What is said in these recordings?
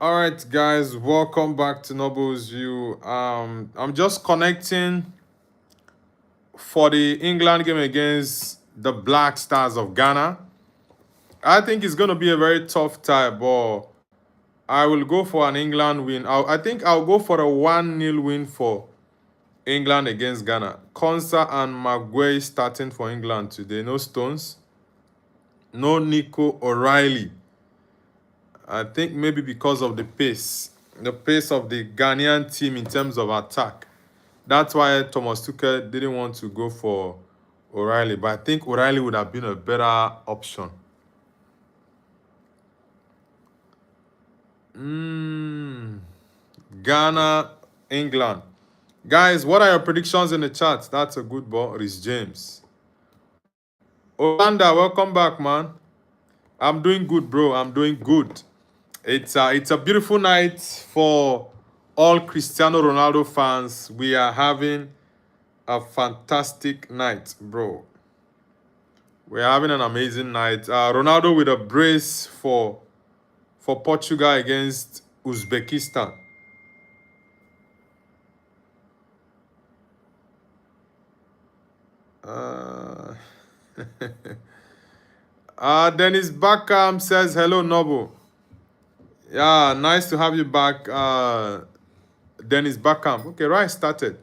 All right, guys, welcome back to Noble's View. I'm just connecting for the England game against the Black Stars of Ghana. I think it's going to be a very tough tie, but I will go for an England win. I think I'll go for a 1-0 win for England against Ghana. Konsa and Maguire starting for England today. No Stones, no Nico O'Reilly. I think maybe because of the pace of the Ghanaian team in terms of attack. That's why Thomas Tuchel didn't want to go for O'Reilly, but I think O'Reilly would have been a better option. Ghana, England. Guys, what are your predictions in the chat? That's a good ball. Rhys James. Orlando, welcome back, man. I'm doing good, bro. I'm doing good. It's a beautiful night for all Cristiano Ronaldo fans. We are having a fantastic night, bro. We're having an amazing night. Ronaldo with a brace for Portugal against Uzbekistan. Dennis Bakam says, hello, Noble. Yeah, nice to have you back, Dennis Bakam. Okay, right, started.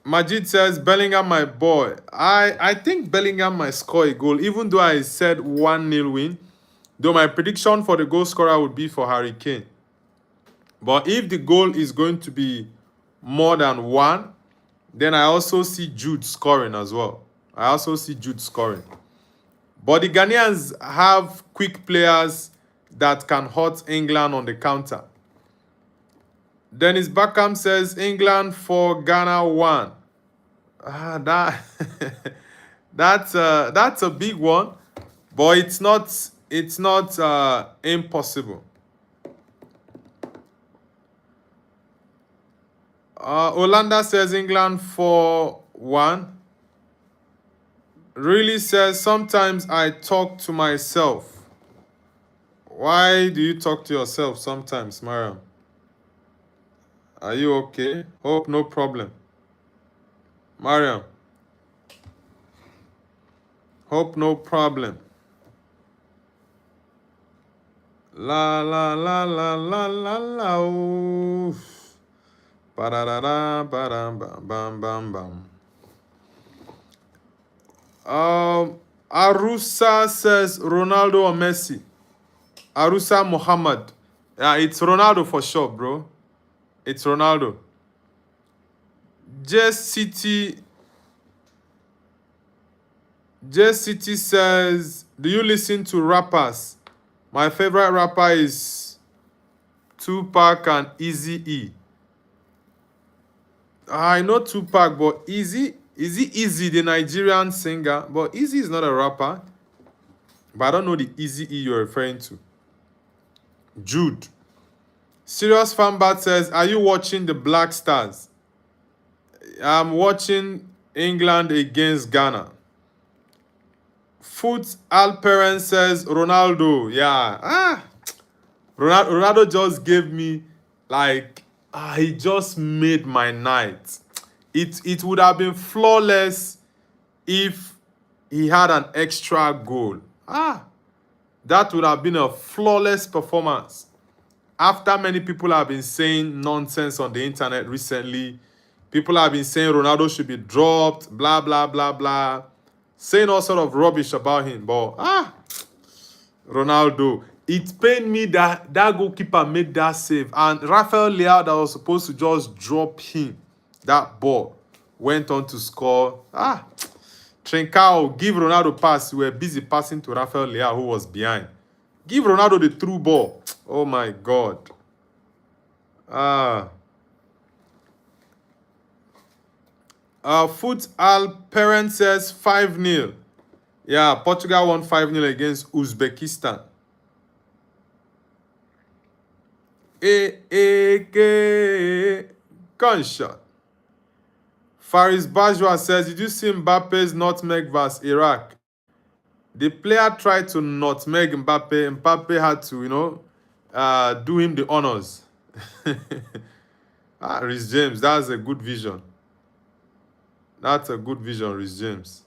Majid says, Bellingham, my boy. I think Bellingham might score a goal, even though I said 1-0 win. Though my prediction for the goal scorer would be for Harry Kane. But if the goal is going to be more than one, then I also see Jude scoring as well. But the Ghanaians have quick players that can hurt England on the counter. Dennis Beckham says England for Ghana 1. That's a big one, but it's not impossible. Olanda says England for 1. Really says sometimes I talk to myself. Why do you talk to yourself sometimes, Mariam? Are you okay? Hope no problem. Mariam. Hope no problem. La la la la la la la. Oof. Ba-da-da-da, ba-dam, bam, bam, bam, bam. Arusa says Ronaldo or Messi. Arusa Muhammad. Yeah, it's Ronaldo for sure, bro. It's Ronaldo. J City says, do you listen to rappers? My favorite rapper is Tupac and Eazy-E. I know Tupac, but Eazy, the Nigerian singer? But Eazy is not a rapper. But I don't know the Eazy-E you're referring to. Jude. Serious Fanbat says, are you watching the Black Stars? I'm watching England against Ghana. Foot Alperen says, Ronaldo. Yeah. Ronaldo just gave me, he just made my night. It would have been flawless if he had an extra goal. That would have been a flawless performance. After many people have been saying nonsense on the internet recently, people have been saying Ronaldo should be dropped, blah, blah, blah, blah, saying all sort of rubbish about him. But, Ronaldo, it pained me that goalkeeper made that save. And Rafael Leao, that was supposed to just drop him that ball, went on to score. Trincao, give Ronaldo pass. We were busy passing to Rafael Leao, who was behind. Give Ronaldo the through ball. Oh, my God. Foot Alperen says 5-0. Yeah, Portugal won 5-0 against Uzbekistan. Gunshot. Faris Bajwa says, did you see Mbappe's nutmeg vs Iraq? The player tried to nutmeg Mbappe. Mbappe had to, do him the honors. Rhys James, that's a good vision. That's a good vision, Rhys James.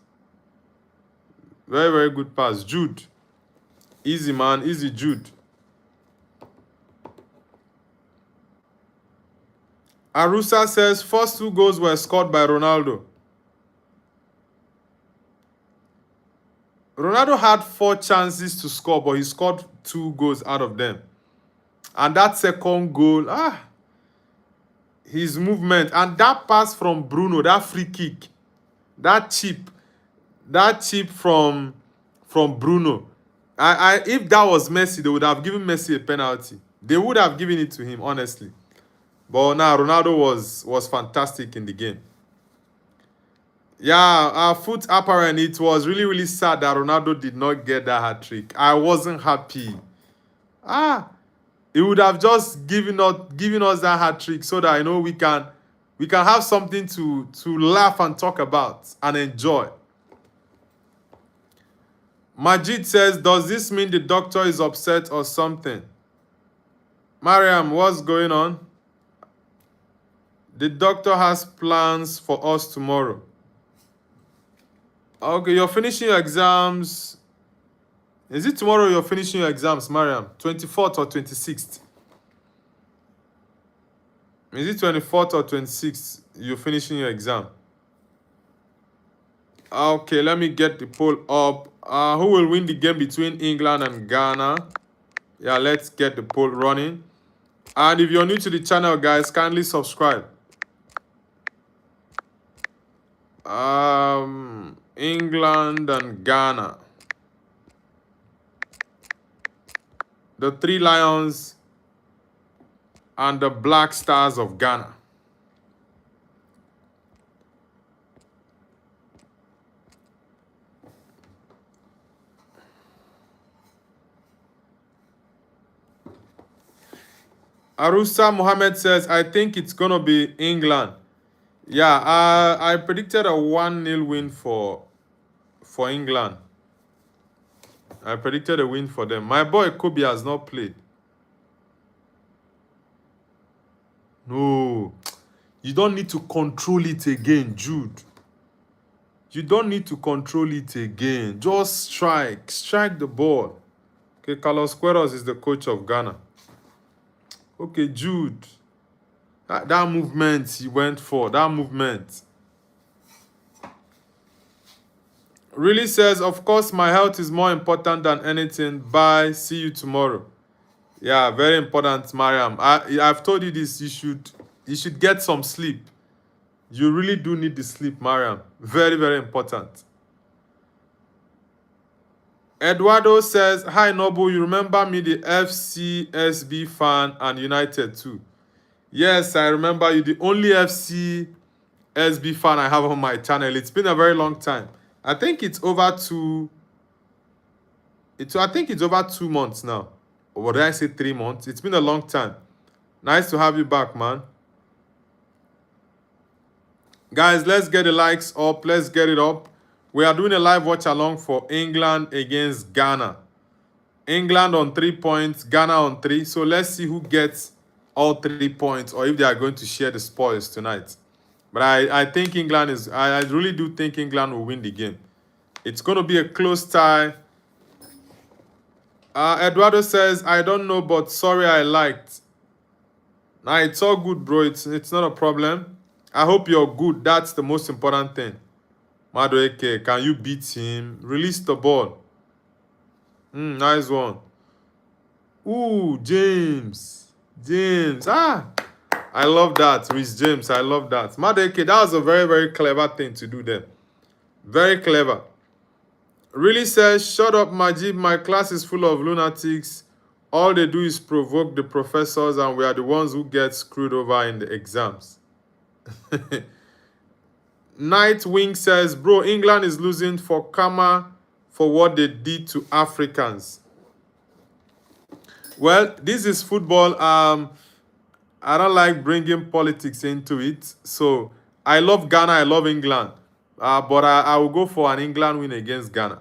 Very, very good pass. Jude. Easy, man. Easy, Jude. Arusa says, first 2 goals were scored by Ronaldo. Ronaldo had 4 chances to score, but he scored 2 goals out of them. And that second goal, his movement, and that pass from Bruno, that free kick, that chip from Bruno. If that was Messi, they would have given Messi a penalty. They would have given it to him, honestly. But now Ronaldo was fantastic in the game. Yeah, Foot Apparent, it was really, really sad that Ronaldo did not get that hat-trick. I wasn't happy. He would have just given us that hat-trick so that we can have something to laugh and talk about and enjoy. Majid says, does this mean the doctor is upset or something? Mariam, what's going on? The doctor has plans for us tomorrow. Okay, you're finishing your exams. Is it tomorrow you're finishing your exams, Mariam? 24th or 26th? Is it 24th or 26th you're finishing your exam? Okay, let me get the poll up. Who will win the game between England and Ghana? Yeah, let's get the poll running. And if you're new to the channel, guys, kindly subscribe. England and Ghana. The 3 Lions and the Black Stars of Ghana. Arusa Mohammed says, I think it's going to be England. Yeah, I predicted a 1-0 win for England. I predicted a win for them. My boy Kobe has not played. No. You don't need to control it again, Jude. You don't need to control it again. Just strike. Strike the ball. Okay, Carlos Queiroz is the coach of Ghana. Okay, Jude. That movement he went for. That movement. Really says, of course, my health is more important than anything. Bye. See you tomorrow. Yeah, very important, Mariam. I've told you this. You should get some sleep. You really do need the sleep, Mariam. Very, very important. Eduardo says, hi, Nobu. You remember me, the FCSB fan and United too. Yes, I remember you. The only FCSB fan I have on my channel. It's been a very long time. I think it's over 2 months now. Or did I say 3 months? It's been a long time. Nice to have you back, man. Guys, let's get the likes up. Let's get it up. We are doing a live watch along for England against Ghana. England on 3 points, Ghana on 3. So let's see who gets all 3 points or if they are going to share the spoils tonight. But I think England is... I really do think England will win the game. It's going to be a close tie. Eduardo says, I don't know, but sorry I liked. Nah, it's all good, bro. It's not a problem. I hope you're good. That's the most important thing. Madueke, can you beat him? Release the ball. Nice one. Ooh, James. I love that. Rhys James, I love that. Madueke, that was a very, very clever thing to do there. Very clever. Really says, shut up, Majid. My class is full of lunatics. All they do is provoke the professors and we are the ones who get screwed over in the exams. Nightwing says, bro, England is losing for karma for what they did to Africans. Well, this is football. I don't like bringing politics into it. So I love Ghana. I love England. But I will go for an England win against Ghana.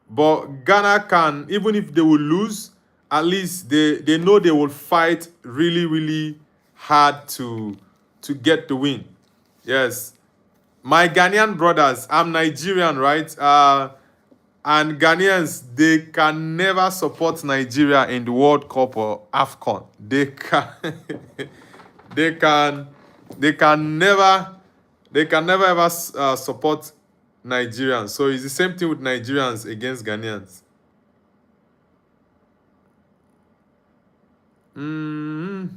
But Ghana can, even if they will lose, at least they know they will fight really, really hard to get the win. Yes. My Ghanaian brothers, I'm Nigerian, right? And Ghanaians, they can never support Nigeria in the World Cup or AFCON. They can, they can, they can never, they can never ever support Nigerians. So it's the same thing with Nigerians against Ghanaians. Mm.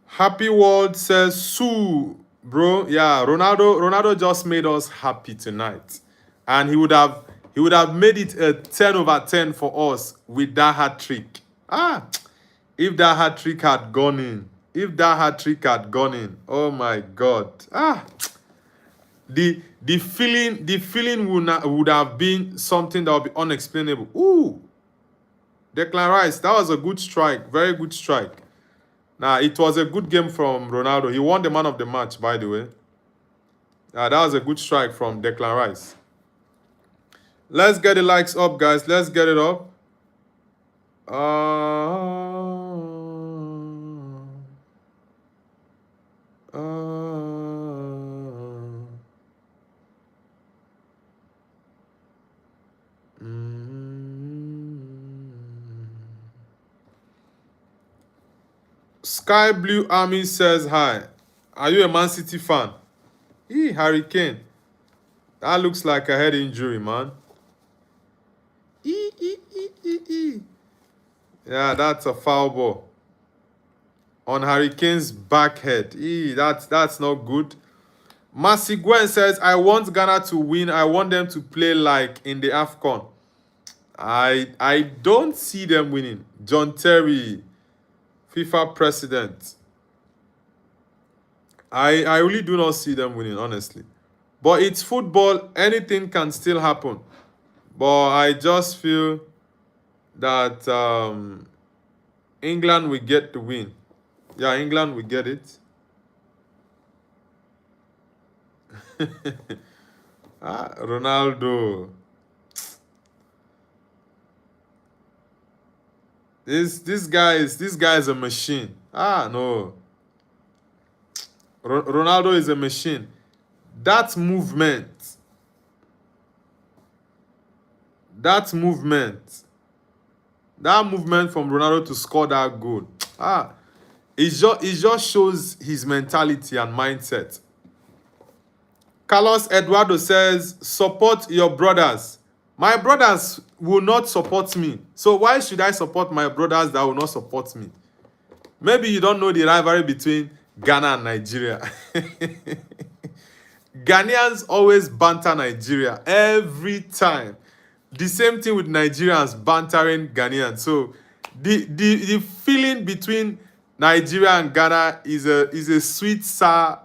Happy World says Sue, bro. Yeah, Ronaldo just made us happy tonight. And he would have made it a 10/10 for us with that hat trick. If that hat trick had gone in. If that hat trick had gone in. Oh my god. The feeling would have been something that would be unexplainable. Ooh. Declan Rice, that was a good strike. Very good strike. Nah, it was a good game from Ronaldo. He won the man of the match, by the way. That was a good strike from Declan Rice. Let's get the likes up, guys. Let's get it up. Sky Blue Army says hi. Are you a Man City fan? Harry Kane. That looks like a head injury, man. Yeah, that's a foul ball. On Harry Kane's back head. That's not good. Mercy Gwen says, I want Ghana to win. I want them to play like in the AFCON. I don't see them winning. John Terry, FIFA president. I really do not see them winning, honestly. But it's football. Anything can still happen. But I just feel that England will get the win. Yeah, England will get it. Ronaldo. This guy is a machine. No. Ronaldo is a machine. That movement from Ronaldo to score that goal. It just shows his mentality and mindset. Carlos Eduardo says, support your brothers. My brothers will not support me. So why should I support my brothers that will not support me? Maybe you don't know the rivalry between Ghana and Nigeria. Ghanaians always banter Nigeria every time. The same thing with Nigerians bantering Ghanaians. So the feeling between Nigeria and Ghana is a sweet, sour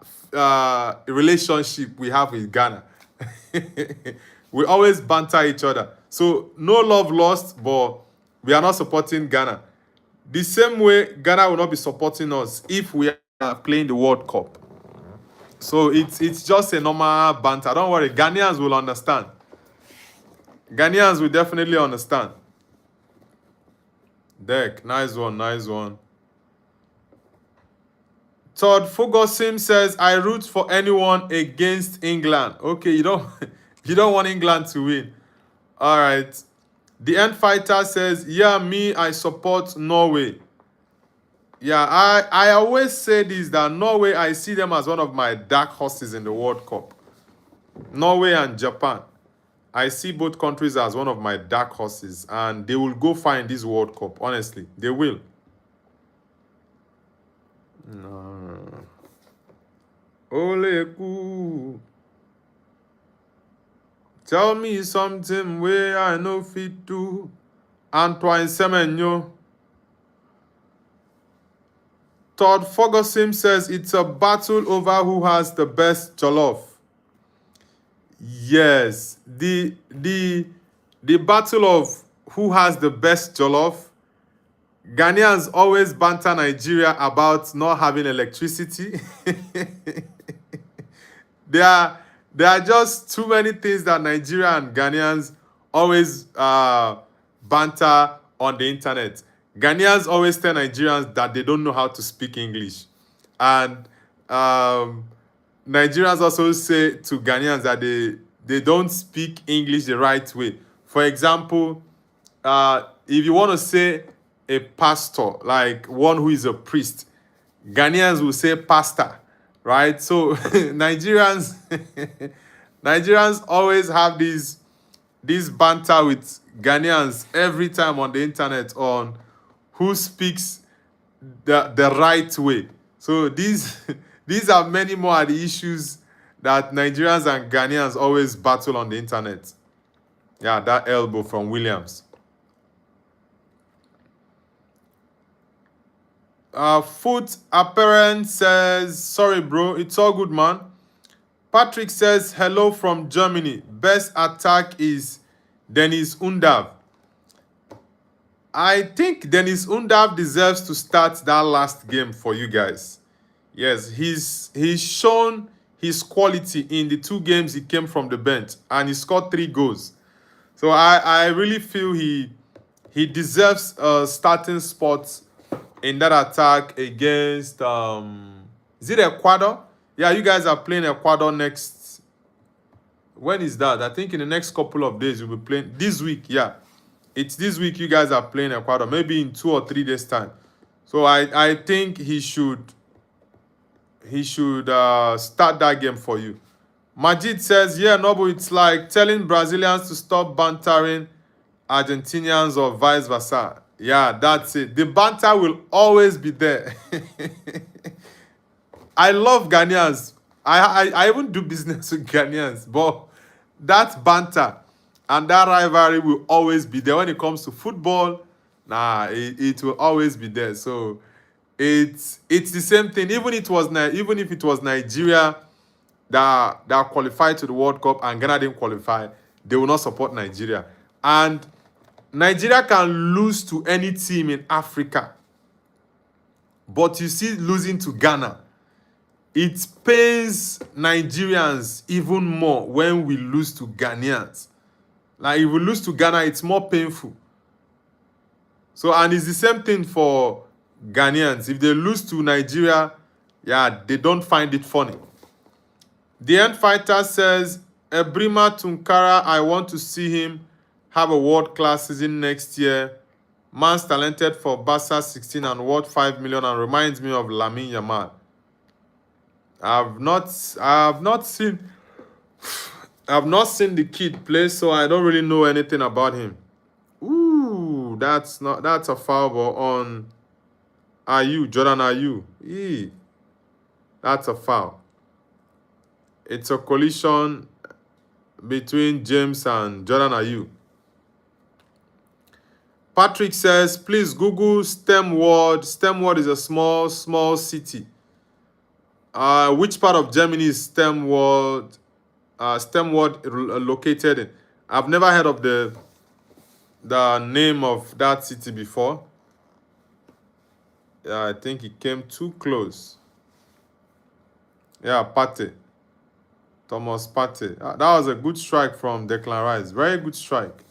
relationship we have with Ghana. We always banter each other. So no love lost, but we are not supporting Ghana. The same way Ghana will not be supporting us if we are playing the World Cup. So it's just a normal banter. Don't worry, Ghanaians will understand. Ghanaians will definitely understand. Deck, nice one. Todd Ferguson says, I root for anyone against England. Okay, you don't want England to win. All right. The End Fighter says, yeah, me, I support Norway. Yeah, I always say this, that Norway, I see them as one of my dark horses in the World Cup. Norway and Japan. I see both countries as one of my dark horses, and they will go far in this World Cup, honestly. They will. No. Oleku. Tell me something where I know fit do. Antoine Semenyo. Todd Ferguson says it's a battle over who has the best jollof. Yes, the battle of who has the best jollof, Ghanaians always banter Nigeria about not having electricity. there are there are just too many things that Nigeria and Ghanaians always banter on the internet. Ghanaians always tell Nigerians that they don't know how to speak English, and um, Nigerians also say to Ghanaians that they don't speak English the right way. For example, if you want to say a pastor, like one who is a priest, Ghanaians will say pastor, right? So Nigerians always have these banter with Ghanaians every time on the internet on who speaks the right way. So these these are many more of the issues that Nigerians and Ghanaians always battle on the internet. Yeah, that elbow from Williams. Foot apparent says, sorry, bro, it's all good, man. Patrick says, hello from Germany. Best attack is Dennis Undav. I think Dennis Undav deserves to start that last game for you guys. Yes, he's shown his quality in the 2 games he came from the bench, and he scored 3 goals. So I really feel he deserves a starting spot in that attack against is it Ecuador? Yeah, you guys are playing Ecuador next. When is that? I think in the next couple of days you'll be playing this week. Yeah, it's this week you guys are playing Ecuador. Maybe in 2 or 3 days time. So I think he should start that game for you. Majid says, yeah, no, but it's like telling Brazilians to stop bantering Argentinians or vice versa. Yeah, that's it. The banter will always be there. I love Ghanaians. I even do business with Ghanaians, but that banter and that rivalry will always be there. When it comes to football, it will always be there. So it's the same thing. Even if it was Nigeria that qualified to the World Cup and Ghana didn't qualify, they will not support Nigeria. And Nigeria can lose to any team in Africa, but you see losing to Ghana, it pains Nigerians even more when we lose to Ghanaians. Like if we lose to Ghana, it's more painful. So, and it's the same thing for Ghanaians. If they lose to Nigeria, yeah, they don't find it funny. The End Fighter says, Ebrima Tunkara, I want to see him have a world-class season next year. Man's talented for Barca 16 and worth 5 million and reminds me of Lamine Yamal. I've not seen the kid play, so I don't really know anything about him. Ooh, that's a foul ball on Jordan Ayew. That's a foul. It's a collision between James and Jordan Ayew. Patrick says, please Google STEM World. STEM World is a small city. Which part of Germany is STEM World located in? I've never heard of the name of that city before. Yeah, I think it came too close. Yeah, Partey. Thomas Partey. That was a good strike from Declan Rice. Very good strike.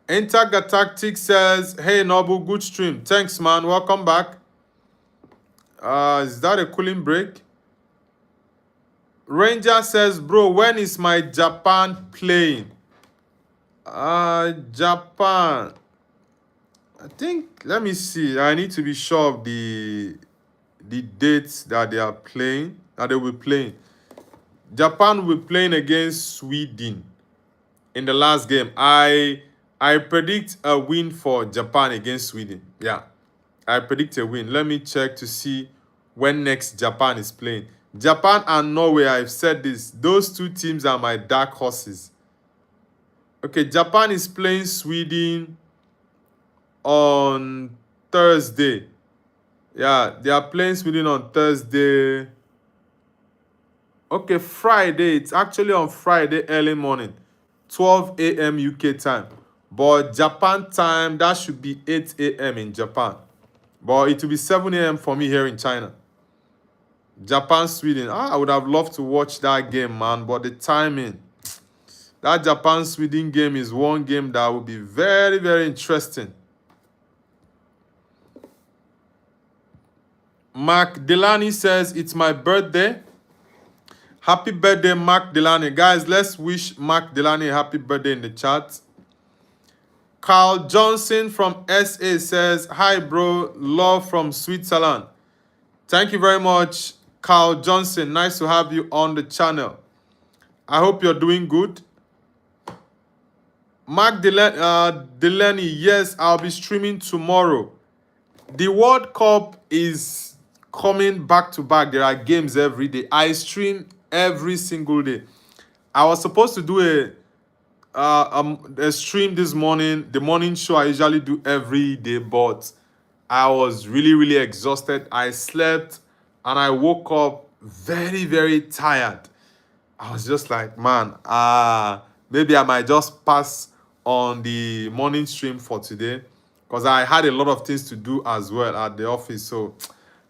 Intergalactic says, hey Nobu, good stream. Thanks, man. Welcome back. Is that a cooling break? Ranger says, bro, when is my Japan playing? Japan. I think, let me see. I need to be sure of the dates that they are playing, that they will be playing. Japan will be playing against Sweden in the last game. I predict a win for Japan against Sweden. Yeah, I predict a win. Let me check to see when next Japan is playing. Japan and Norway, I've said this. Those 2 teams are my dark horses. Okay, Japan is playing Sweden on Thursday. Yeah, they are playing Sweden on Thursday. Okay, Friday. It's actually on Friday early morning, 12 a.m. UK time. But Japan time, that should be 8 a.m. in Japan. But it will be 7 a.m. for me here in China. Japan, Sweden. I would have loved to watch that game, man. But the timing. That Japan, Sweden game is one game that will be very, very interesting. Mark Delaney says, it's my birthday. Happy birthday, Mark Delaney. Guys, let's wish Mark Delaney a happy birthday in the chat. Carl Johnson from SA says, hi, bro. Love from Switzerland. Thank you very much, Carl Johnson. Nice to have you on the channel. I hope you're doing good. Mark Delaney, yes, I'll be streaming tomorrow. The World Cup is coming back to back. There are games every day. I stream every single day. I was supposed to do a stream this morning. The morning show I usually do every day, but I was really, really exhausted. I slept and I woke up very, very tired. I was just like, man, maybe I might just pass on the morning stream for today because I had a lot of things to do as well at the office. So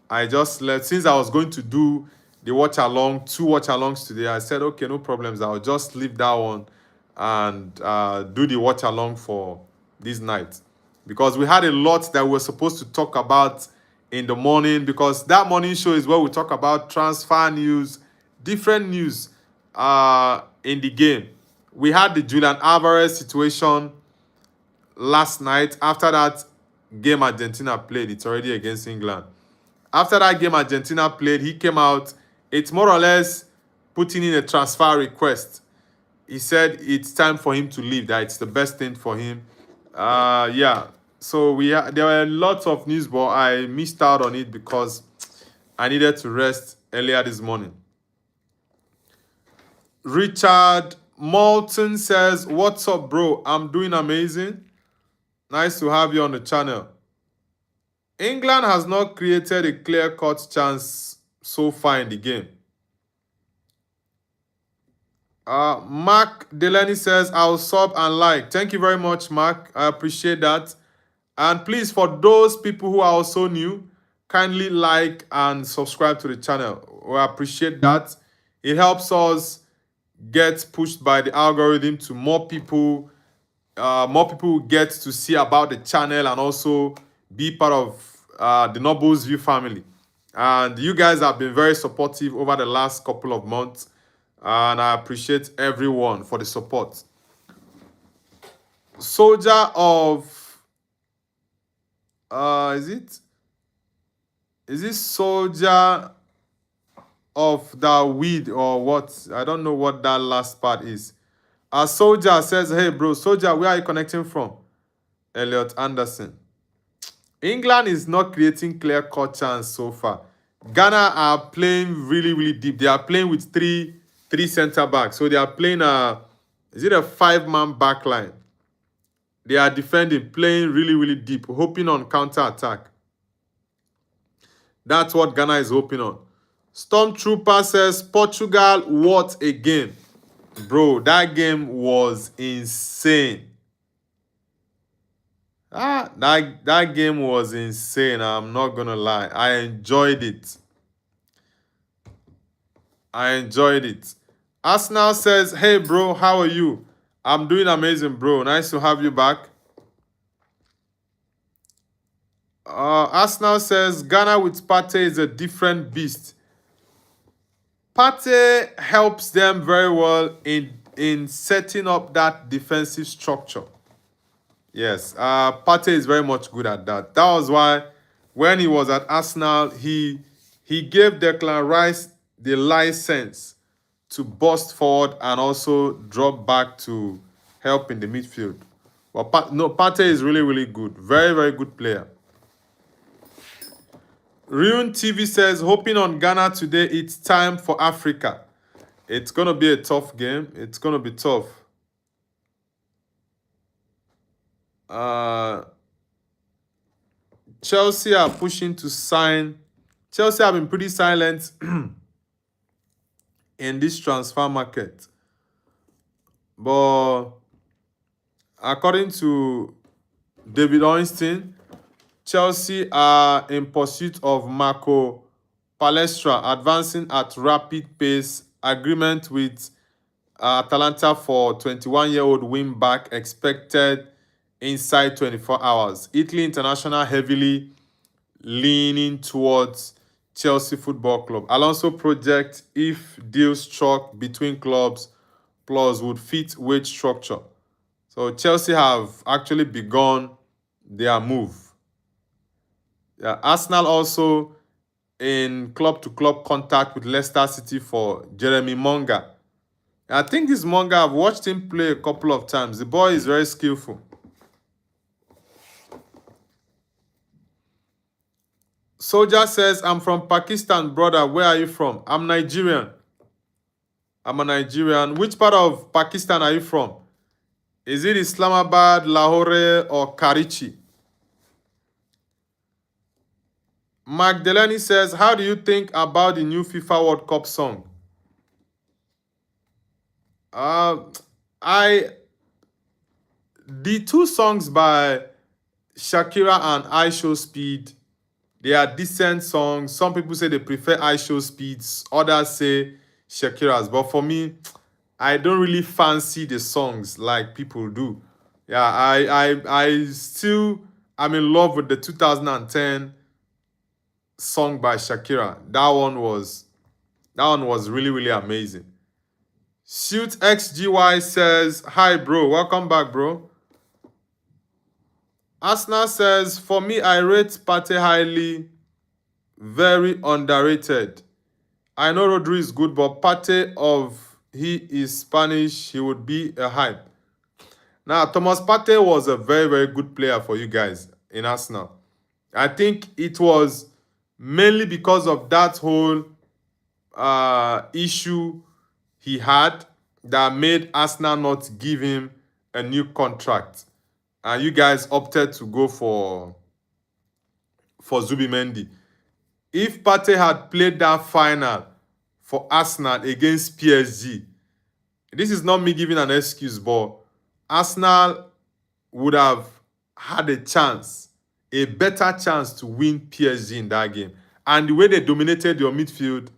I just left. Since I was going to do the watch along, 2 watch alongs today, I said, okay, no problems. I'll just leave that one and do the watch along for this night. Because we had a lot that we were supposed to talk about in the morning, because that morning show is where we talk about transfer news, different news in the game. We had the Julian Alvarez situation last night. After that game Argentina played, it's already against England. After that game Argentina played, he came out. It's more or less putting in a transfer request. He said it's time for him to leave, that it's the best thing for him. Yeah. So there were lots of news, but I missed out on it because I needed to rest earlier this morning. Richard Moulton says, what's up, bro? I'm doing amazing. Nice to have you on the channel. England has not created a clear-cut chance so far in the game. Mark Delaney says, I'll sub and like. Thank you very much, Mark. I appreciate that. And please, for those people who are also new, kindly like and subscribe to the channel. We appreciate that. It helps us get pushed by the algorithm to more people. More people get to see about the channel and also be part of the Nobles View family. And you guys have been very supportive over the last couple of months. And I appreciate everyone for the support. Soldier of... is it Soldier of the Weed or what? I don't know what that last part is. Soldier says, hey, bro, Soldier, where are you connecting from? Elliot Anderson. England is not creating clear-cut chance so far. Ghana are playing really, really deep. They are playing with three center-backs. So they are playing is it a 5-man back line? They are defending, playing really, really deep, hoping on counter-attack. That's what Ghana is hoping on. Stormtrooper says, Portugal, what a game. Bro, that game was insane. That game was insane. I'm not going to lie. I enjoyed it. Arsenal says, hey, bro, how are you? I'm doing amazing, bro. Nice to have you back. Arsenal says, Ghana with Partey is a different beast. Partey helps them very well in setting up that defensive structure. Yes, Partey is very much good at that. That was why when he was at Arsenal, he gave Declan Rice the license to burst forward and also drop back to help in the midfield. But Partey is really, really good. Very, very good player. Ryun TV says, hoping on Ghana today, it's time for Africa. It's going to be a tough game. It's going to be tough. Chelsea are pushing to sign. Chelsea have been pretty silent in this transfer market. But according to David Ornstein, Chelsea are in pursuit of Marco Palestra, advancing at rapid pace. Agreement with Atalanta for 21-year-old wing-back expected inside 24 hours. Italy international heavily leaning towards Chelsea Football Club. Alonso project, if deal struck between clubs, plus would fit wage structure. So Chelsea have actually begun their move. Yeah, Arsenal also in club-to-club contact with Leicester City for Jeremy Monga. I think this Monga, I've watched him play a couple of times. The boy is very skillful. Soldier says, I'm from Pakistan, brother. Where are you from? I'm Nigerian. I'm a Nigerian. Which part of Pakistan are you from? Is it Islamabad, Lahore, or Karachi? Mark Delaney says, how do you think about the new FIFA World Cup song? The two songs by Shakira and I Show Speed, they are decent songs. Some people say they prefer I Show Speeds. Others say Shakira's. But for me, I don't really fancy the songs like people do. Yeah, I still I'm in love with the 2010 song by Shakira. That one was really, really amazing. Suit XGY says, hi bro, welcome back, bro. Arsenal says, for me, I rate Partey highly, very underrated. I know Rodri is good, but Partey he is Spanish, he would be a hype. Now, Thomas Partey was a very, very good player for you guys in Arsenal. I think it was mainly because of that whole issue he had that made Arsenal not give him a new contract. And you guys opted to go for Zubimendi. If Partey had played that final for Arsenal against PSG, this is not me giving an excuse, but Arsenal would have had a chance, a better chance to win PSG in that game. And the way they dominated your midfield,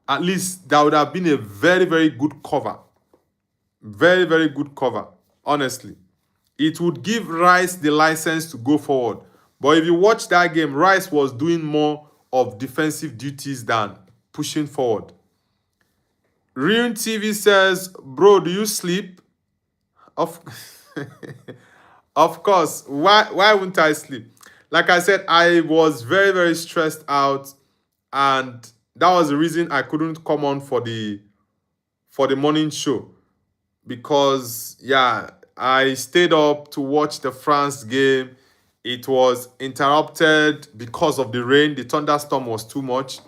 at least that would have been a very, very good cover. Very, very good cover, honestly. It would give Rice the license to go forward. But if you watch that game, Rice was doing more of defensive duties than pushing forward. Ryun TV says, bro, do you sleep? Of, of course. Why wouldn't I sleep? Like I said, I was very, very stressed out. And that was the reason I couldn't come on for the morning show. Because, yeah, I stayed up to watch the France game. It was interrupted because of the rain. The thunderstorm was too much.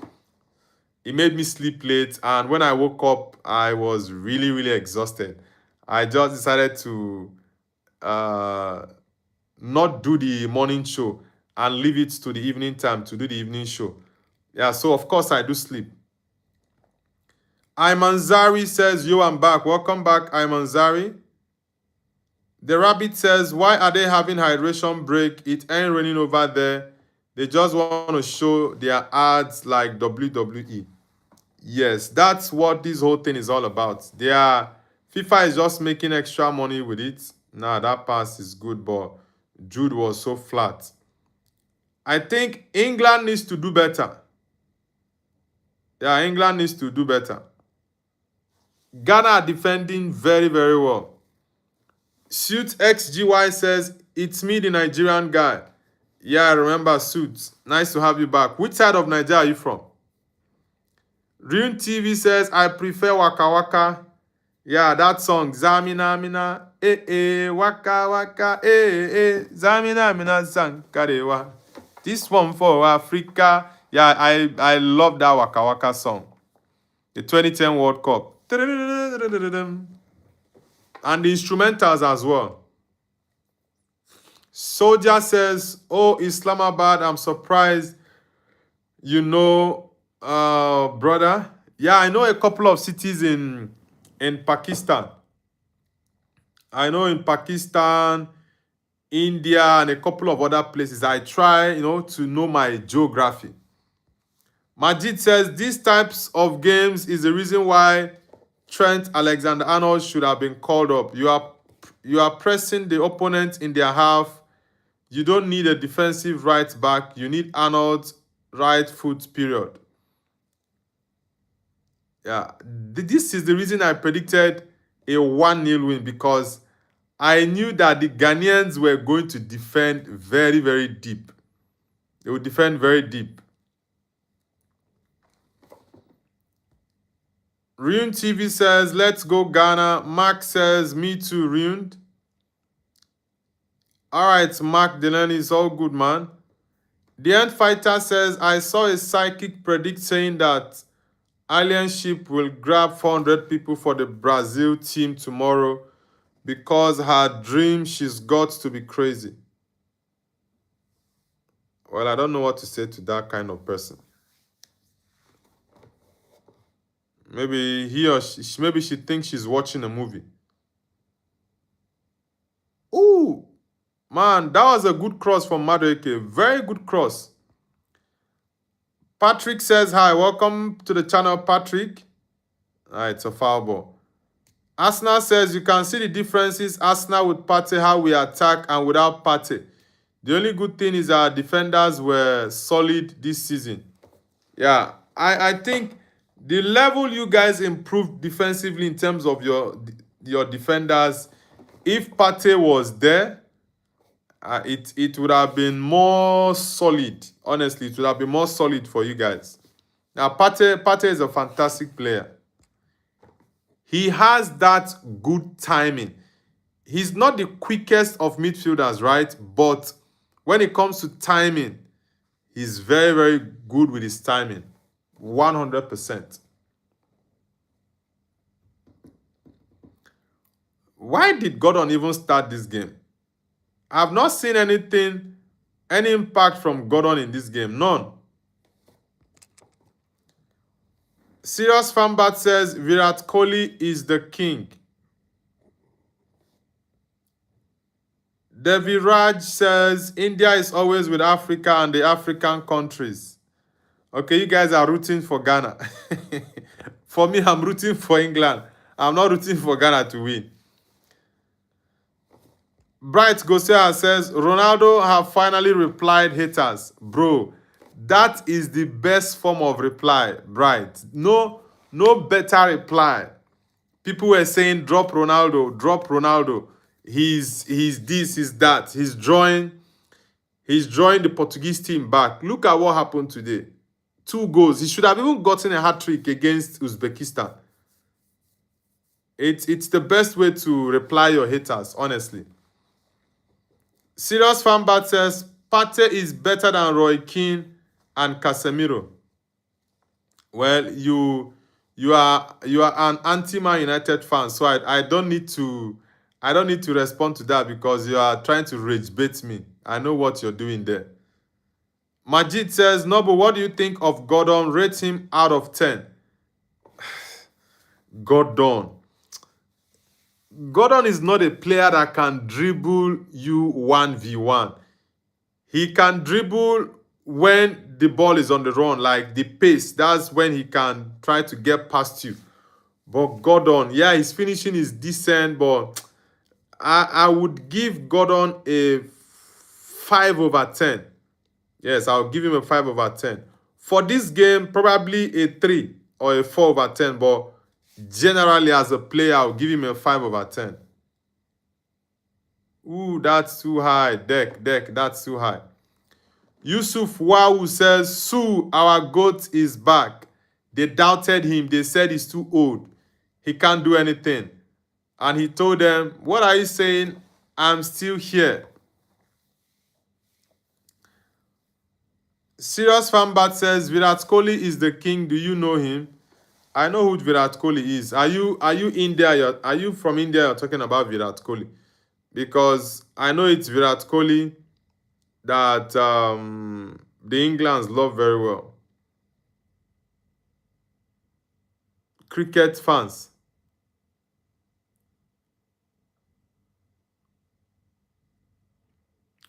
It made me sleep late. And when I woke up, I was really, really exhausted. I just decided to not do the morning show and leave it to the evening time to do the evening show. Yeah, so of course I do sleep. Ayman Zari says, yo, I'm back. Welcome back, Ayman Zari. The Rabbit says, why are they having hydration break? It ain't raining over there. They just want to show their ads like WWE. Yes, that's what this whole thing is all about. FIFA is just making extra money with it. Nah, that pass is good, but Jude was so flat. I think England needs to do better. Yeah, England needs to do better. Ghana are defending very, very well. Suit XGY says, it's me, the Nigerian guy. Yeah, I remember Suit. Nice to have you back. Which side of Nigeria are you from? Ryun TV says, I prefer Waka Waka. Yeah, that song. Zamina Mina, Waka Waka, Zamina Mina Zankarewa. This one for Africa. Yeah, I love that Waka Waka song. The 2010 World Cup. And the instrumentals as well. Soldier says, oh, Islamabad, I'm surprised. You know, brother. Yeah, I know a couple of cities in Pakistan. I know in Pakistan, India, and a couple of other places, I try, to know my geography. Majid says these types of games is the reason why Trent Alexander-Arnold should have been called up. You are pressing the opponent in their half. You don't need a defensive right back. You need Arnold's right foot, period. Yeah, this is the reason I predicted a 1-0 win, because I knew that the Ghanaians were going to defend very, very deep. They would defend very deep. Ryun TV says, let's go Ghana. Mark says, me too, Ryun. All right, Mark Delaney, is all good, man. The End Fighter says, I saw a psychic predict saying that alien ship will grab 400 people for the Brazil team tomorrow because her dream she's got to be crazy. Well, I don't know what to say to that kind of person. Maybe he or maybe she thinks she's watching a movie. Ooh, man, that was a good cross from Madueke. Very good cross. Patrick says, hi, welcome to the channel, Patrick. All right, it's a foul ball. Arsenal says, you can see the differences. Arsenal with Partey, how we attack, and without Partey. The only good thing is our defenders were solid this season. Yeah, I think the level you guys improved defensively in terms of your defenders, if Partey was there, it would have been more solid. Honestly, it would have been more solid for you guys. Now, Partey is a fantastic player. He has that good timing. He's not the quickest of midfielders, right? But when it comes to timing, he's very, very good with his timing. 100%. Why did Gordon even start this game? I've not seen any impact from Gordon in this game. None. Serious Fanbat says Virat Kohli is the king. Devi Raj says India is always with Africa and the African countries. Okay, you guys are rooting for Ghana. For me, I'm rooting for England. I'm not rooting for Ghana to win. Bright Gosea says, Ronaldo have finally replied haters. Bro, that is the best form of reply, Bright. No better reply. People were saying, drop Ronaldo, drop Ronaldo. He's this, he's that. He's drawing the Portuguese team back. Look at what happened today. 2 goals. He should have even gotten a hat-trick against Uzbekistan. It's the best way to reply your haters, honestly. Serious Fanbat says, Partey is better than Roy Keane and Casemiro. Well, you are an anti-Man United fan, so I don't need to respond to that because you are trying to rage bait me. I know what you're doing there. Majid says, Noble, what do you think of Gordon? Rate him out of 10. Gordon is not a player that can dribble you 1v1. He can dribble when the ball is on the run, like the pace. That's when he can try to get past you. But Gordon, yeah, his finishing is decent, but I would give Gordon a 5/10. Yes, I'll give him a 5/10. For this game, probably a 3 or a 4/10, but generally as a player, I'll give him a 5/10. Ooh, that's too high. Deck, that's too high. Yusuf Wawu says, Sue, our goat is back. They doubted him. They said he's too old. He can't do anything. And he told them, what are you saying? I'm still here. Serious Fanbat says, Virat Kohli is the king. Do you know him? I know who Virat Kohli is. Are you India? Are you from India? You're talking about Virat Kohli. Because I know it's Virat Kohli that the Englands love very well. Cricket fans.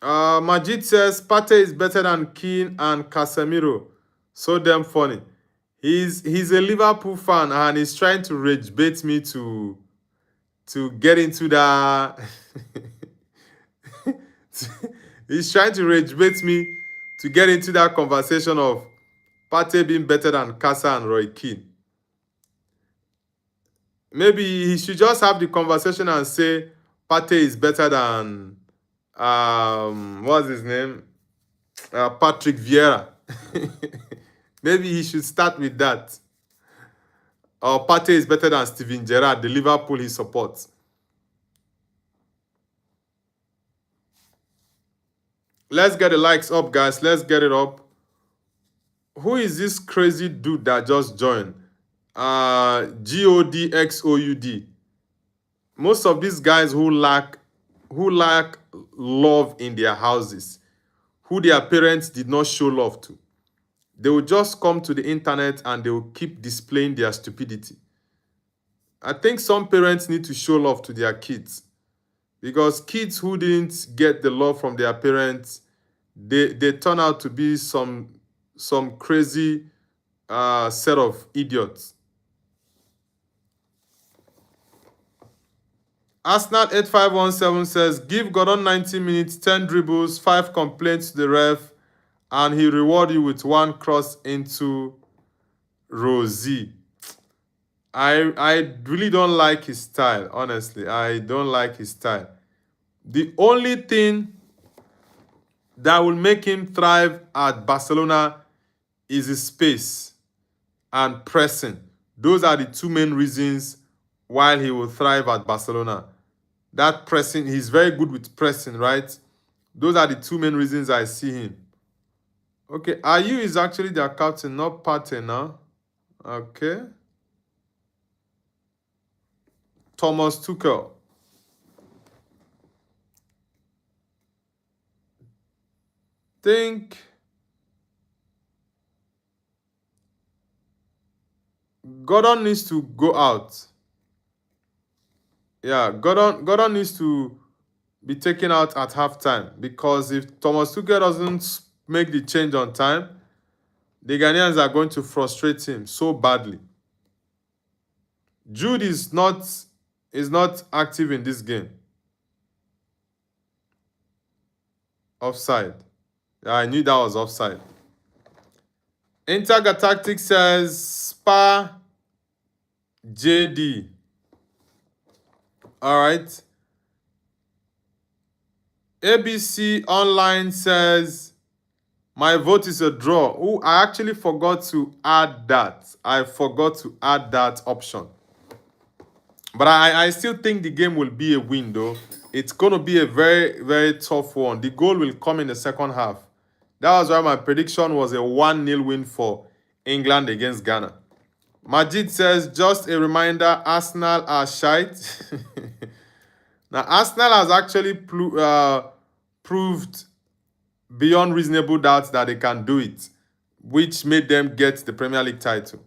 Majid says Pate is better than Keane and Casemiro. So damn funny. He's a Liverpool fan and he's trying to rage bait me to get into that. He's trying to rage bait me to get into that conversation of Pate being better than Casa and Roy Keane. Maybe he should just have the conversation and say Pate is better than what's his name? Patrick Vieira. Maybe he should start with that. Or Pate is better than Steven Gerrard, the Liverpool he supports. Let's get the likes up, guys. Let's get it up. Who is this crazy dude that just joined? Godxoud. Most of these guys who lack love in their houses, who their parents did not show love to, they will just come to the internet and they will keep displaying their stupidity. I think some parents need to show love to their kids, because kids who didn't get the love from their parents, they turn out to be some crazy set of idiots. Arsenal 8517 says, give Gordon 90 minutes, 10 dribbles, 5 complaints to the ref, and he reward you with 1 cross into Rosie. I really don't like his style, honestly. I don't like his style. The only thing that will make him thrive at Barcelona is his space and pressing. Those are the 2 main reasons why he will thrive at Barcelona. That pressing, he's very good with pressing, right? Those are the 2 main reasons I see him. Okay, Ayu is actually their captain, not Partey now. Okay. Thomas Tuchel. Think Gordon needs to go out. Yeah, Gordon needs to be taken out at halftime, because if Thomas Tuchel doesn't make the change on time, the Ghanaians are going to frustrate him so badly. Jude is not active in this game. Offside. Yeah, I knew that was offside. Intergalactic says Spa JD. All right. ABC Online says my vote is a draw. Oh, I actually forgot to add that. I forgot to add that option. But I still think the game will be a win, though. It's going to be a very, very tough one. The goal will come in the second half. That was why my prediction was a 1-0 win for England against Ghana. Majid says, just a reminder, Arsenal are shite. Now, Arsenal has actually proved beyond reasonable doubt that they can do it, which made them get the Premier League title.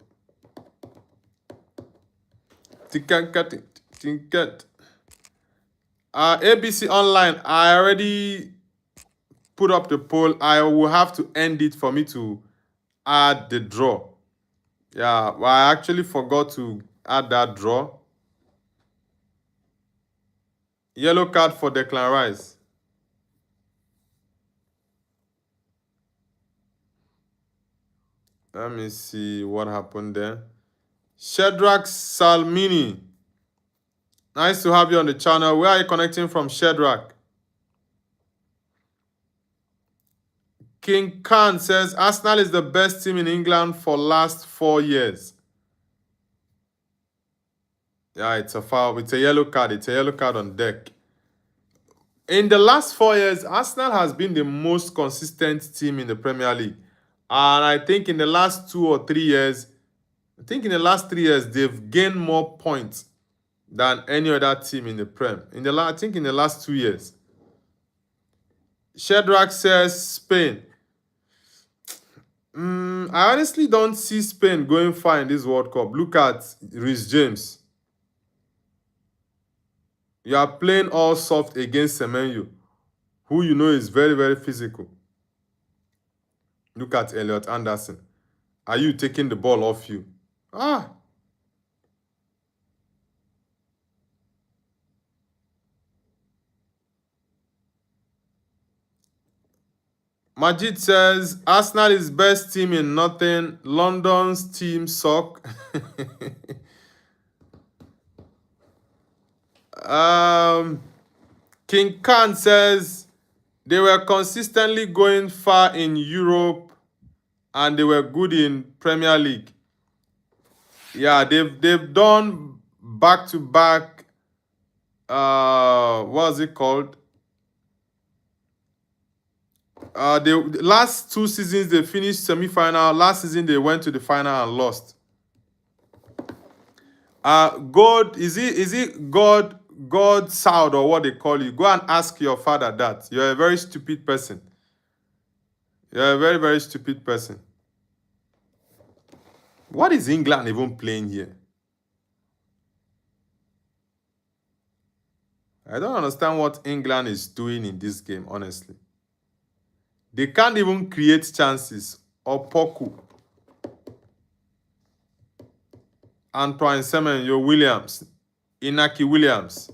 ABC Online, I already put up the poll. I will have to end it for me to add the draw. Yeah, well, I actually forgot to add that draw. Yellow card for Declan Rice. Let me see what happened there. Shedrack Salmini. Nice to have you on the channel. Where are you connecting from, Shedrack? King Khan says, Arsenal is the best team in England for last 4 years. Yeah, it's a foul. It's a yellow card. It's a yellow card on deck. In the last 4 years, Arsenal has been the most consistent team in the Premier League. And I think in the last 2 or 3 years, they've gained more points than any other team in the Prem. I think in the last 2 years. Shedrack says Spain. I honestly don't see Spain going far in this World Cup. Look at Reece James. You are playing all soft against Semenyo. who you know is very, very physical. Look at Elliot Anderson. Are you taking the ball off you? Ah. Majid says Arsenal is best team in nothing. London's team suck. King Khan says they were consistently going far in Europe and they were good in Premier League. Yeah, they've done back to back. What's it called? The last 2 seasons they finished semi-final. Last season they went to the final and lost. God, is it God Saud or what they call you? Go and ask your father that. You're a very stupid person. You're a very, very stupid person. What is England even playing here? I don't understand what England is doing in this game, honestly. They can't even create chances. Opoku, Antoine Semenyo Williams, Inaki Williams.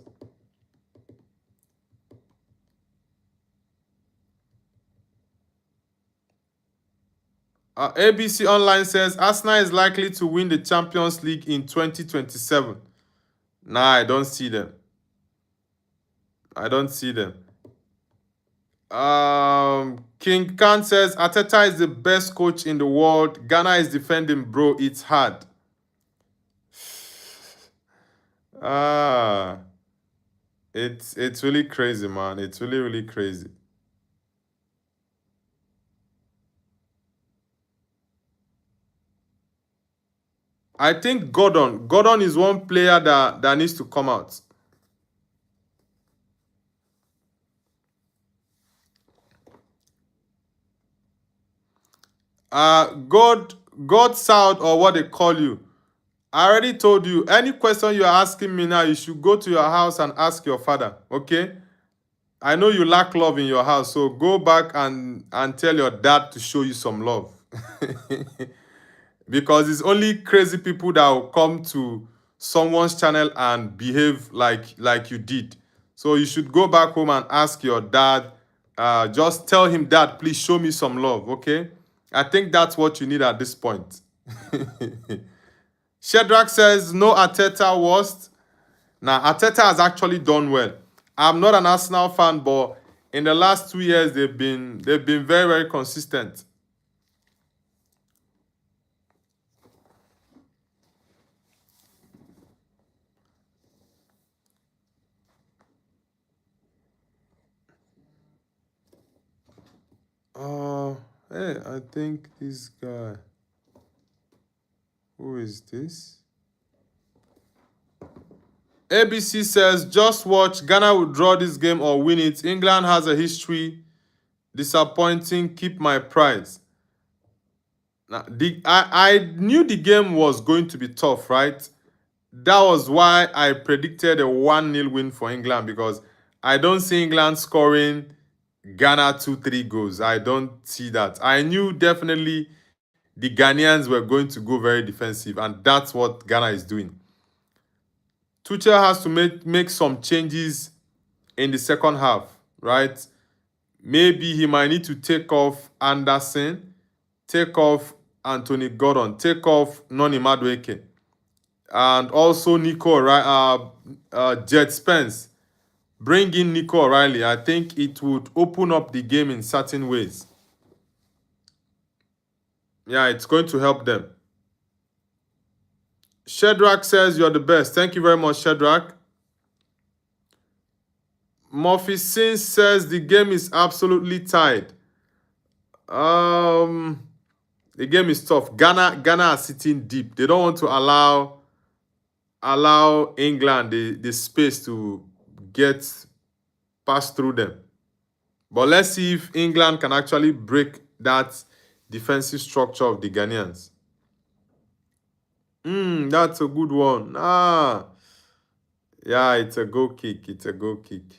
ABC Online says Arsenal is likely to win the Champions League in 2027. Nah, I don't see them. I don't see them. King Khan says Arteta is the best coach in the world. Ghana is defending, bro. It's hard. It's really crazy, man. It's really, really crazy. I think Gordon is one player that needs to come out. God South or what they call you. I already told you, any question you're asking me now, you should go to your house and ask your father, okay? I know you lack love in your house, so go back and tell your dad to show you some love. Because it's only crazy people that will come to someone's channel and behave like you did. So you should go back home and ask your dad. Just tell him, Dad, please show me some love, okay? I think that's what you need at this point. Shedrack says, no Arteta worst. Now, Arteta has actually done well. I'm not an Arsenal fan, but in the last 2 years, they've been very, very consistent. Hey, I think this guy. Who is this? ABC says, just watch. Ghana will draw this game or win it. England has a history. Disappointing. Keep my prize. Now, I knew the game was going to be tough, right? That was why I predicted a 1-0 win for England, because I don't see England scoring Ghana 2-3 goals. I don't see that. I knew definitely the Ghanaians were going to go very defensive, and that's what Ghana is doing. Tuchel has to make some changes in the second half, right? Maybe he might need to take off Anderson, take off Anthony Gordon, take off Noni Madueke, and also Jet Spence. Bring in Nico O'Reilly. I think it would open up the game in certain ways. Yeah, it's going to help them. Shedrack says you're the best. Thank you very much, Shedrack. Murphy Sins says the game is absolutely tied. The game is tough. Ghana are sitting deep. They don't want to allow England the space to get past through them. But let's see if England can actually break that defensive structure of the Ghanaians. That's a good one. Yeah, it's a goal kick. It's a goal kick.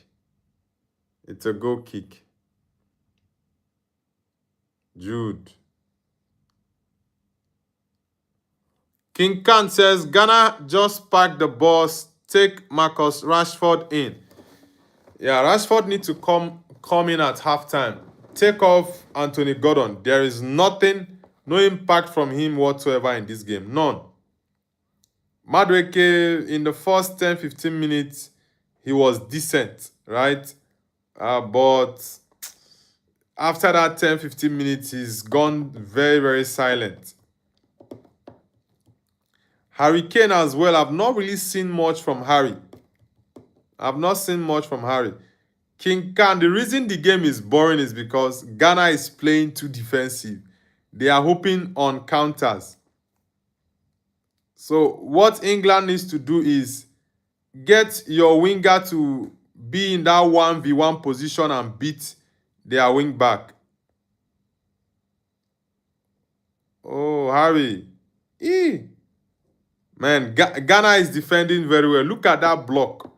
Jude. King Khan says, Ghana just packed the bus. Take Marcus Rashford in. Yeah, Rashford needs to come in at halftime. Take off Anthony Gordon. There is nothing, no impact from him whatsoever in this game. None. Madueke, in the first 10-15 minutes, he was decent, right? But after that 10-15 minutes, he's gone very, very silent. Harry Kane as well. I've not really seen much from Harry. King Khan, the reason the game is boring is because Ghana is playing too defensive. They are hoping on counters. So what England needs to do is get your winger to be in that 1v1 position and beat their wing back. Oh, Harry. Man, Ghana is defending very well. Look at that block.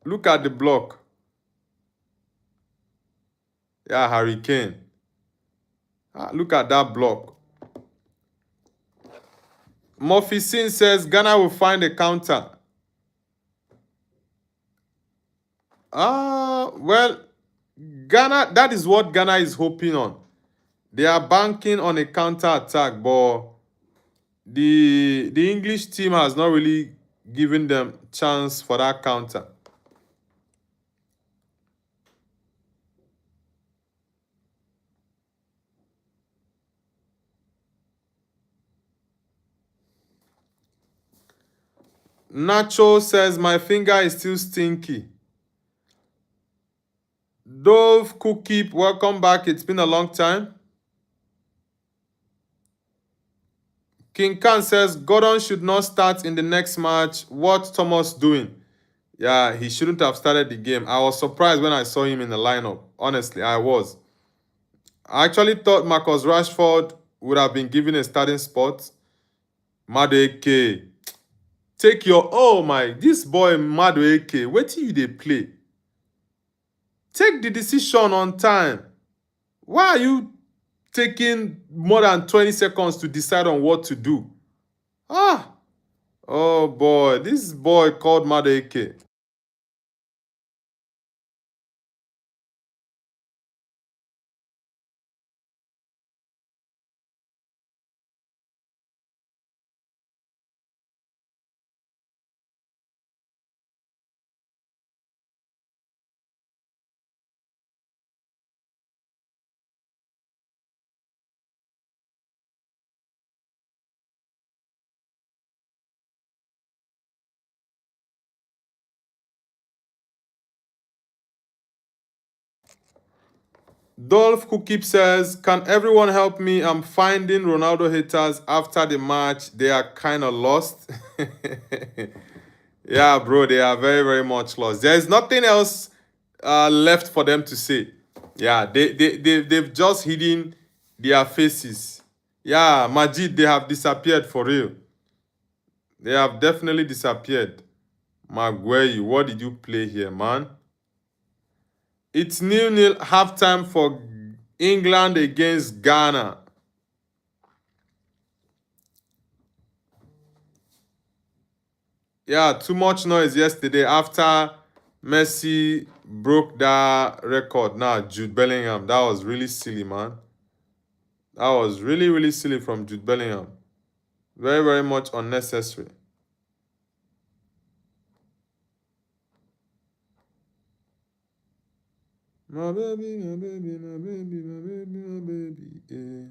Look at the block. Yeah, Harry Kane. Look at that block. Murphy Sin says Ghana will find a counter. Well, Ghana, that is what Ghana is hoping on. They are banking on a counter attack, but the English team has not really given them chance for that counter. Nacho says my finger is still stinky. Dove Cookkeep, welcome back. It's been a long time. King Khan says Gordon should not start in the next match. What Thomas doing? Yeah, he shouldn't have started the game. I was surprised when I saw him in the lineup. Honestly, I was. I actually thought Marcus Rashford would have been given a starting spot. Madueke. Take your... Oh my, this boy Madueke, wait till they play. Take the decision on time. Why are you taking more than 20 seconds to decide on what to do? Oh boy, this boy called Madueke. Dolph Cookip says, can everyone help me? I'm finding Ronaldo haters after the match. They are kind of lost. Yeah, bro, they are very, very much lost. There's nothing else left for them to say. Yeah, they've just hidden their faces. Yeah, Majid, they have disappeared for real. They have definitely disappeared. Maguire, what did you play here, man? It's 0-0 halftime for England against Ghana. Yeah, too much noise yesterday after Messi broke that record. Now, Jude Bellingham, that was really silly, man. That was really, really silly from Jude Bellingham. Very, very much unnecessary. My baby, my baby, my baby, my baby, my baby, yeah.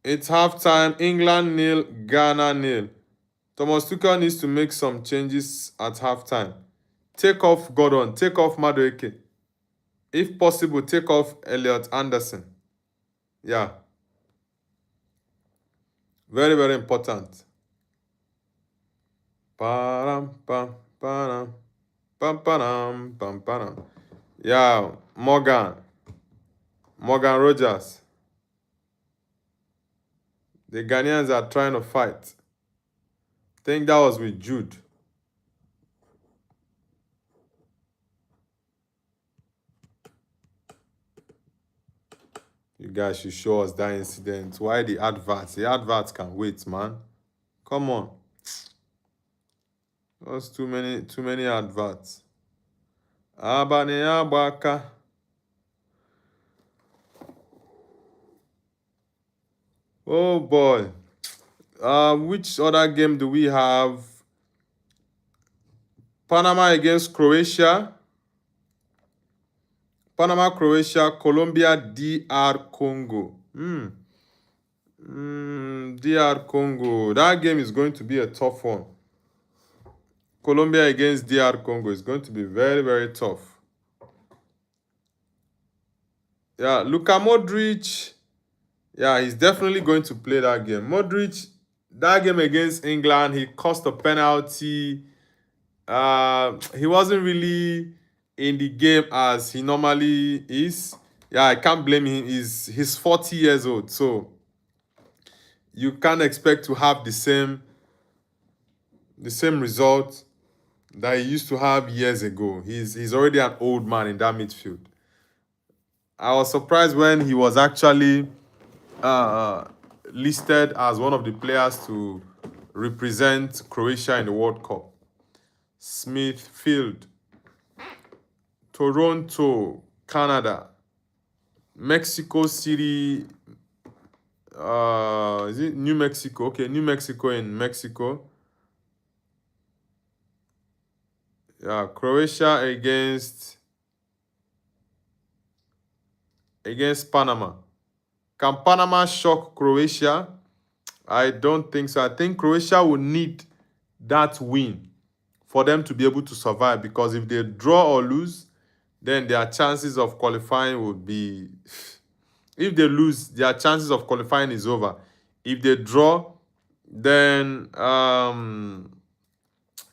It's halftime. England 0, Ghana 0. Thomas Tuchel needs to make some changes at halftime. Take off Gordon. Take off Madueke. If possible, take off Elliot Anderson. Yeah. Very, very important. Param, pam, param, pam, param, pam, param. Yeah, Morgan Rogers. The Ghanaians are trying to fight. I think that was with Jude. You guys should show us that incident. Why the adverts? The adverts can wait, man. Come on. That's too many adverts. Abane abaka. Oh boy. Which other game do we have? Panama against Croatia. Panama, Croatia, Colombia, DR Congo. DR Congo. That game is going to be a tough one. Colombia against DR Congo is going to be very, very tough. Yeah, Luka Modric. Yeah, he's definitely going to play that game. Modric, that game against England, he cost a penalty. He wasn't really in the game as he normally is. Yeah, I can't blame him. He's 40 years old, so you can't expect to have the same result that he used to have years ago. He's already an old man in that midfield. I was surprised when he was actually listed as one of the players to represent Croatia in the World Cup. Smithfield, Toronto, Canada, Mexico City. Is it New Mexico? Okay, New Mexico in Mexico. Yeah, Croatia against Panama. Can Panama shock Croatia? I don't think so. I think Croatia will need that win for them to be able to survive, because if they draw or lose, then their chances of qualifying would be... If they lose, their chances of qualifying is over. If they draw, then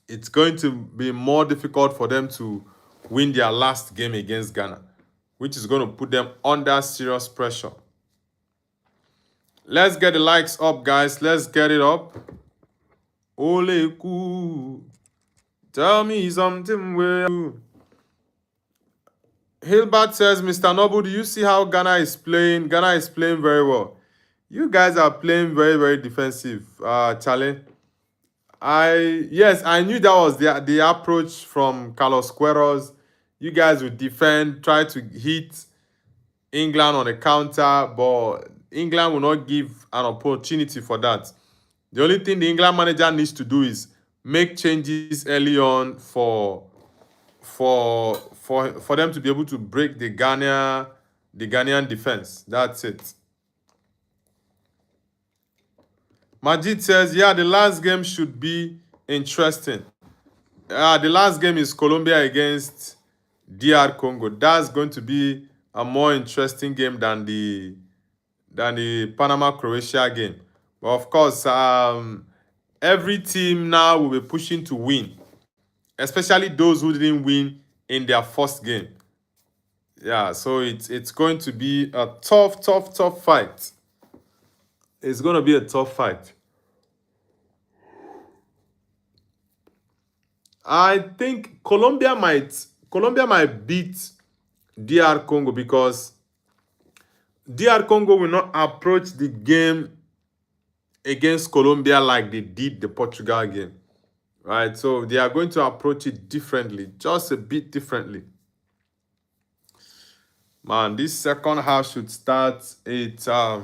it's going to be more difficult for them to win their last game against Ghana, which is going to put them under serious pressure. Let's get the likes up, guys. Let's get it up. Ole ku. Tell me something where you... Hilbert says, Mr. Noble, do you see how Ghana is playing? Ghana is playing very well. You guys are playing very, very defensive, Charlie. Yes, I knew that was the approach from Carlos Queiroz. You guys would defend, try to hit England on a counter, but England will not give an opportunity for that. The only thing the England manager needs to do is make changes early on for them to be able to break the Ghanaian defense. That's it. Majid says, yeah, the last game should be interesting. The last game is Colombia against DR Congo. That's going to be a more interesting game than the Panama-Croatia game. But of course, every team now will be pushing to win, especially those who didn't win in their first game. Yeah, so it's going to be a tough fight. It's going to be a tough fight. I think Colombia might beat DR Congo, because DR Congo will not approach the game against Colombia like they did the Portugal game. Right? So they are going to approach it differently, just a bit differently. Man, this second half should start. It's a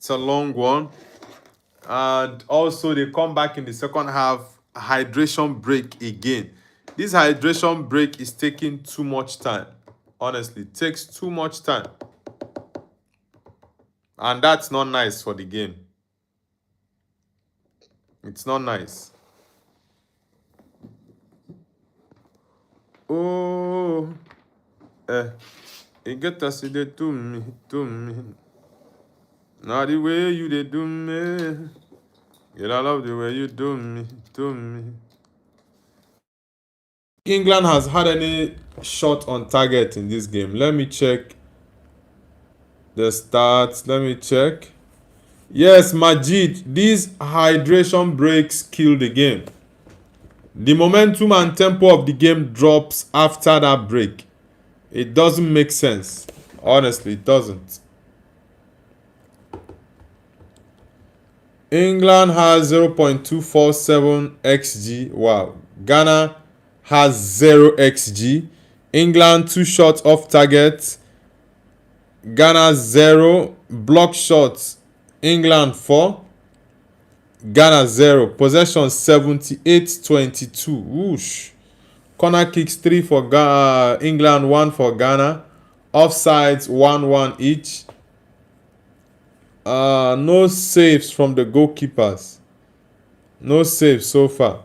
long one. And also they come back in the second half, hydration break again. This hydration break is taking too much time. Honestly, it takes too much time. And that's not nice for the game. It's not nice. Oh, it get us they do me. Not the way you they do me. Get I love the way you do me. England has had any shot on target in this game. Let me check the stats. Let me check. Yes, Majid, these hydration breaks kill the game. The momentum and tempo of the game drops after that break. It doesn't make sense. Honestly, it doesn't. England has 0.247 xg. Wow. Ghana has 0 xg. England 2 shots off target. Ghana 0. Block shots. England 4. Ghana 0. Possession 78-22. Whoosh. Corner kicks 3 for England, 1 for Ghana. Offsides 1-1 each. No saves from the goalkeepers. No saves so far.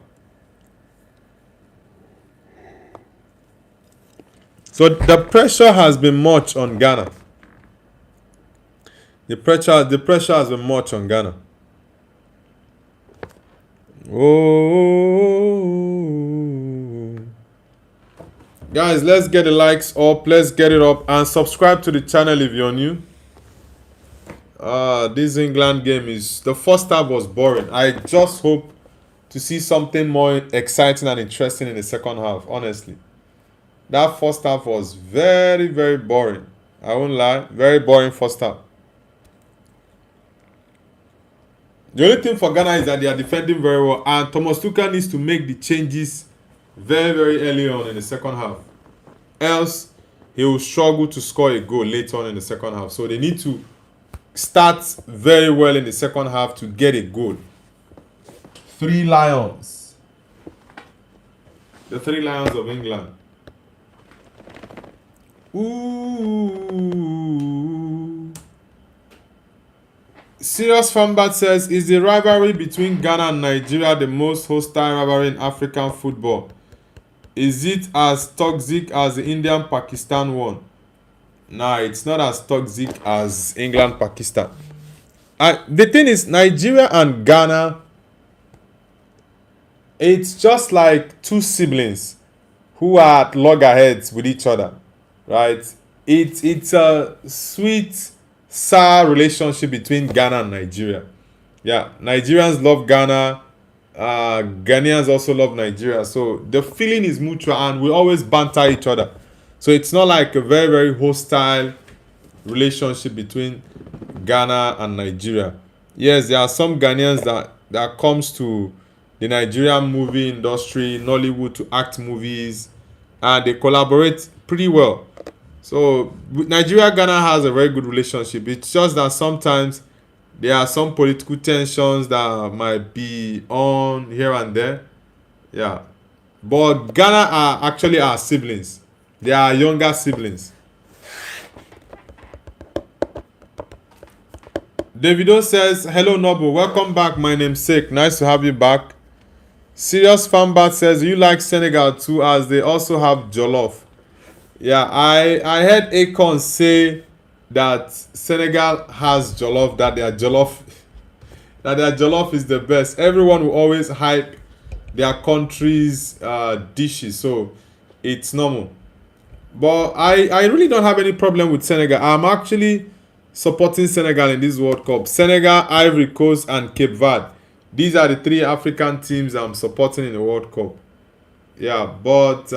So the pressure has been much on Ghana. The pressure has been much on Ghana. Oh, guys, let's get the likes up. Let's get it up and subscribe to the channel if you're new. This England game is, the first half was boring. I just hope to see something more exciting and interesting in the second half. Honestly, that first half was very, very boring. I won't lie, very boring first half. The only thing for Ghana is that they are defending very well, and Thomas Tuchel needs to make the changes very, very early on in the second half. Else, he will struggle to score a goal later on in the second half. So they need to start very well in the second half to get a goal. 3 Lions. The 3 Lions of England. Ooh. Serious Fanbat says, is the rivalry between Ghana and Nigeria the most hostile rivalry in African football? Is it as toxic as the Indian-Pakistan one? Nah, it's not as toxic as England-Pakistan. The thing is, Nigeria and Ghana, it's just like 2 siblings who are at loggerheads with each other, right? It's a sweet, sour relationship between Ghana and Nigeria. Yeah, Nigerians love Ghana. Ghanaians also love Nigeria. So the feeling is mutual and we always banter each other. So it's not like a very, very hostile relationship between Ghana and Nigeria. Yes, there are some Ghanaians that comes to the Nigerian movie industry, Nollywood, to act movies, and they collaborate pretty well. So Nigeria Ghana has a very good relationship. It's just that sometimes there are some political tensions that might be on here and there. Yeah, but Ghana are actually our siblings. They are younger siblings. Davido says, hello Noble, welcome back, my namesake. Nice to have you back. Serious Fanbat says, you like Senegal too, as they also have jollof. Yeah, I heard Akon say that Senegal has jollof, that their jollof is the best. Everyone will always hype their country's dishes, so it's normal. But I really don't have any problem with Senegal. I'm actually supporting Senegal in this World Cup. Senegal, Ivory Coast, and Cape Verde. These are the 3 African teams I'm supporting in the World Cup. Yeah, but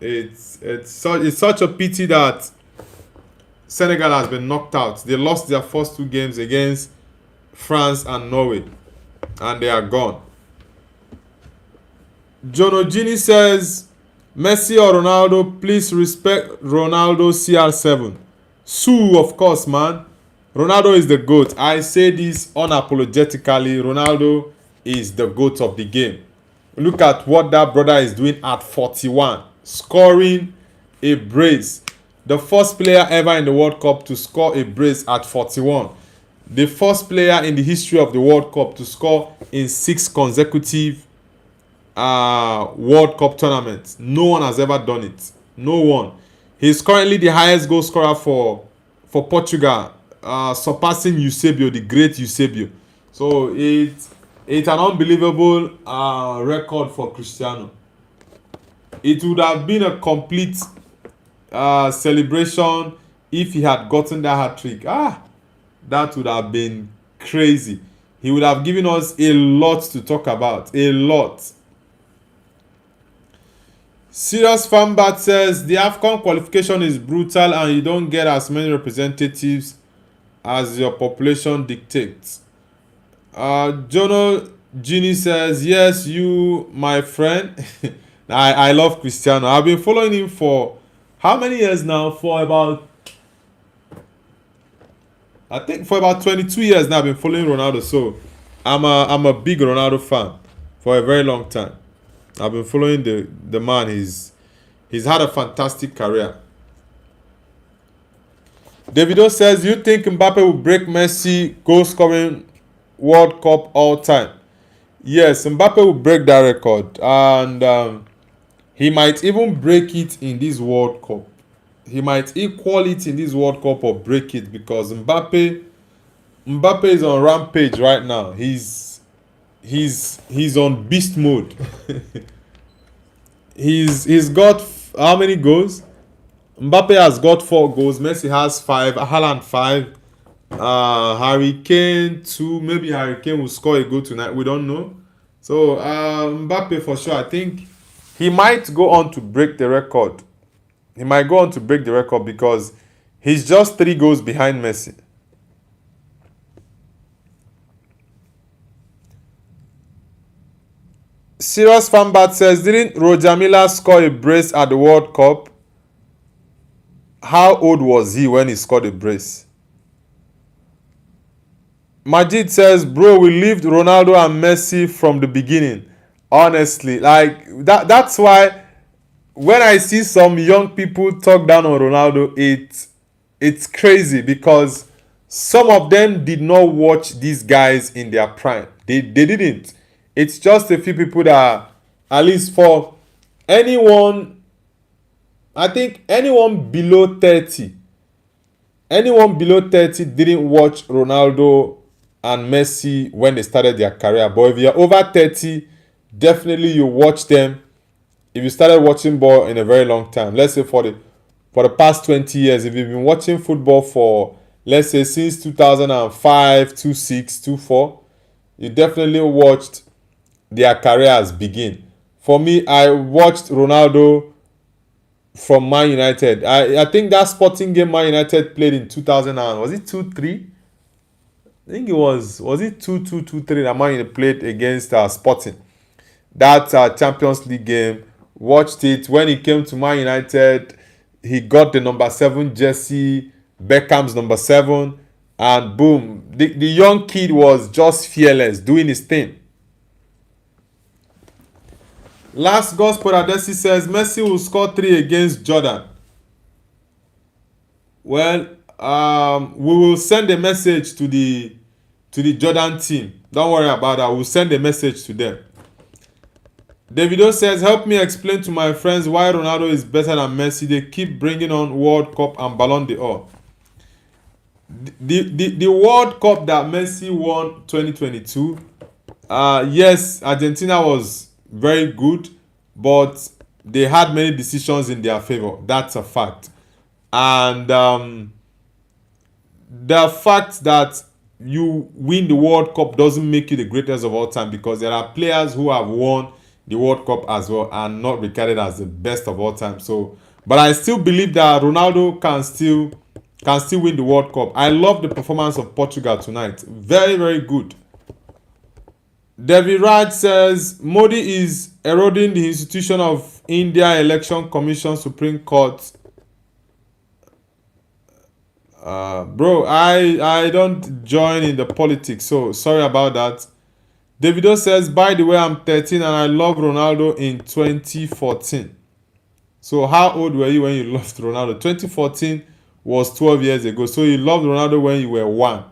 it's such a pity that Senegal has been knocked out. They lost their first 2 games against France and Norway, and they are gone. Jono Gini says, Messi or Ronaldo, please respect Ronaldo CR7. Sue, of course, man. Ronaldo is the GOAT. I say this unapologetically. Ronaldo is the GOAT of the game. Look at what that brother is doing at 41. Scoring a brace. The first player ever in the World Cup to score a brace at 41. The first player in the history of the World Cup to score in 6 consecutive World Cup tournaments. No one has ever done it. No one. He's currently the highest goal scorer for Portugal, surpassing Eusebio, the great Eusebio. So it's an unbelievable record for Cristiano. It would have been a complete celebration if he had gotten that hat-trick. That would have been crazy. He would have given us a lot to talk about. A lot. Serious Fanbat says the AFCON qualification is brutal and you don't get as many representatives as your population dictates. Jono Genie says, yes, you, my friend. I love Cristiano. I've been following him for how many years now? I think for about 22 years now I've been following Ronaldo. So I'm a big Ronaldo fan for a very long time. I've been following the man. He's had a fantastic career. Davido says, you think Mbappe will break Messi goal scoring World Cup all time? Yes, Mbappe will break that record, and he might even break it in this World Cup. He might equal it in this World Cup or break it because Mbappe is on rampage right now. He's on beast mode. he's got how many goals? Mbappe has got 4 goals. Messi has 5. Haaland 5. Harry Kane 2. Maybe Harry Kane will score a goal tonight. We don't know. So Mbappe for sure. I think he might go on to break the record. He might go on to break the record because he's just 3 goals behind Messi. Serious Fanbat says, didn't Roger Miller score a brace at the World Cup? How old was he when he scored a brace? Majid says, bro, we lived Ronaldo and Messi from the beginning. Honestly, like that's why when I see some young people talk down on Ronaldo, it's crazy because some of them did not watch these guys in their prime. They didn't. It's just a few people that, at least for anyone, I think anyone below 30 didn't watch Ronaldo and Messi when they started their career. But if you're over 30, definitely you watch them. If you started watching ball in a very long time, let's say for the past 20 years, if you've been watching football for, let's say, since 2005, 26, 24, you definitely watched their careers begin. For me, I watched Ronaldo from Man United. I think that Sporting game Man United played in 2000 and was it 2-3? I think it was it 2-2, 2-3 that Man United played against Sporting. That Champions League game, watched it. When he came to Man United, he got the number 7 jersey, Beckham's number 7, and boom, the young kid was just fearless, doing his thing. Last Gospel Adesi says Messi will score 3 against Jordan. Well, we will send a message to the Jordan team. Don't worry about that. We'll send a message to them. Davido says, help me explain to my friends why Ronaldo is better than Messi. They keep bringing on World Cup and Ballon d'Or. The World Cup that Messi won 2022, yes, Argentina was very good, but they had many decisions in their favor. That's a fact. And the fact that you win the World Cup doesn't make you the greatest of all time, because there are players who have won the World Cup as well and not regarded as the best of all time. So, but I still believe that Ronaldo can still win the World Cup. I love the performance of Portugal tonight. Very, very good. Devi Raj says Modi is eroding the institution of India Election Commission Supreme Court. Bro, I don't join in the politics, so sorry about that. Davido says, by the way, I'm 13 and I loved Ronaldo in 2014. So how old were you when you loved Ronaldo? 2014 was 12 years ago. So you loved Ronaldo when you were 1.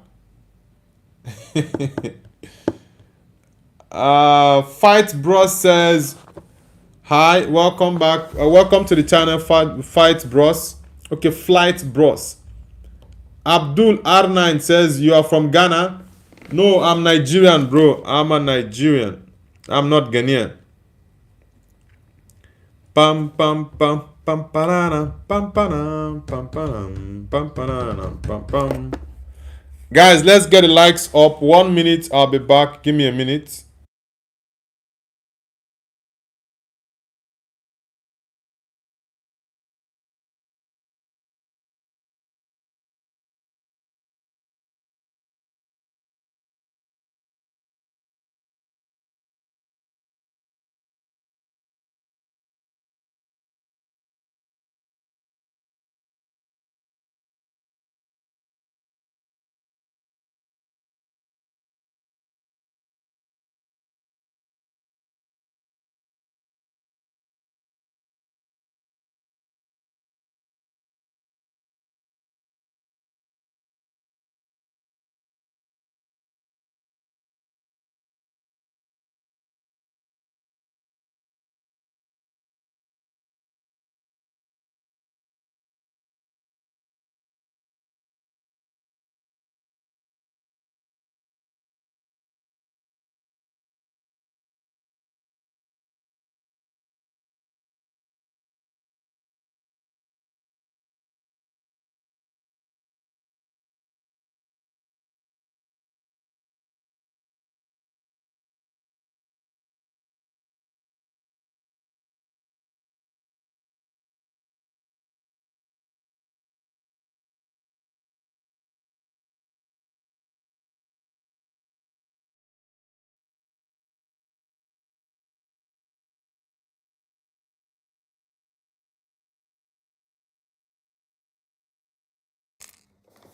Fight Bros says, hi, welcome back. Welcome to the channel, Fight Bros. Okay, Flight Bros. Abdul R9 says, you are from Ghana? No, I'm Nigerian, bro. I'm a Nigerian. I'm not Ghanaian. Pam pam pam pam panana pam panam pam panam pam panana pam pam. Guys, let's get the likes up. 1 minute. I'll be back. Give me a minute.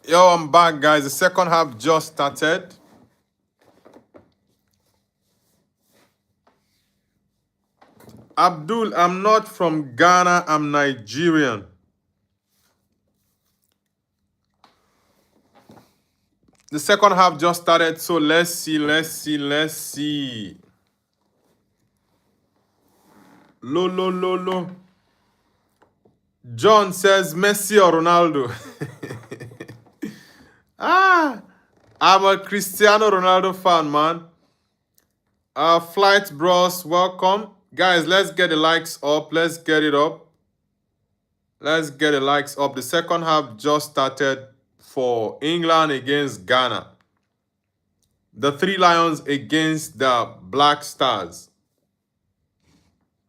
Yo, I'm back, guys. The second half just started. Abdul, I'm not from Ghana. I'm Nigerian. The second half just started, so let's see. Lo. John says Messi or Ronaldo. I'm a Cristiano Ronaldo fan, man. Flight Bros, welcome. Guys, let's get the likes up. Let's get it up. Let's get the likes up. The second half just started for England against Ghana. The Three Lions against the Black Stars.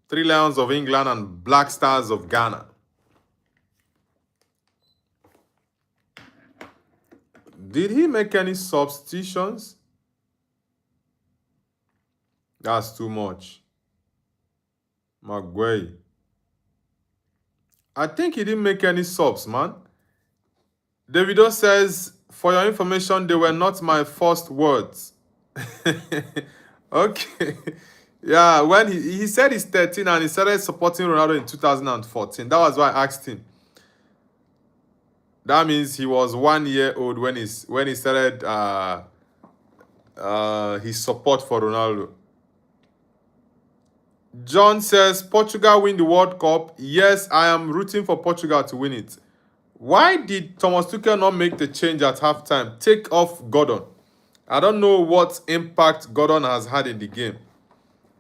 Three Lions of England and Black Stars of Ghana. Did he make any substitutions? That's too much. Maguire. I think he didn't make any subs, man. Davido says, for your information, they were not my first words. Okay. Yeah, when he said he's 13 and he started supporting Ronaldo in 2014. That was why I asked him. That means he was 1 year old when he started his support for Ronaldo. John says, Portugal win the World Cup. Yes, I am rooting for Portugal to win it. Why did Thomas Tuchel not make the change at halftime? Take off Gordon. I don't know what impact Gordon has had in the game.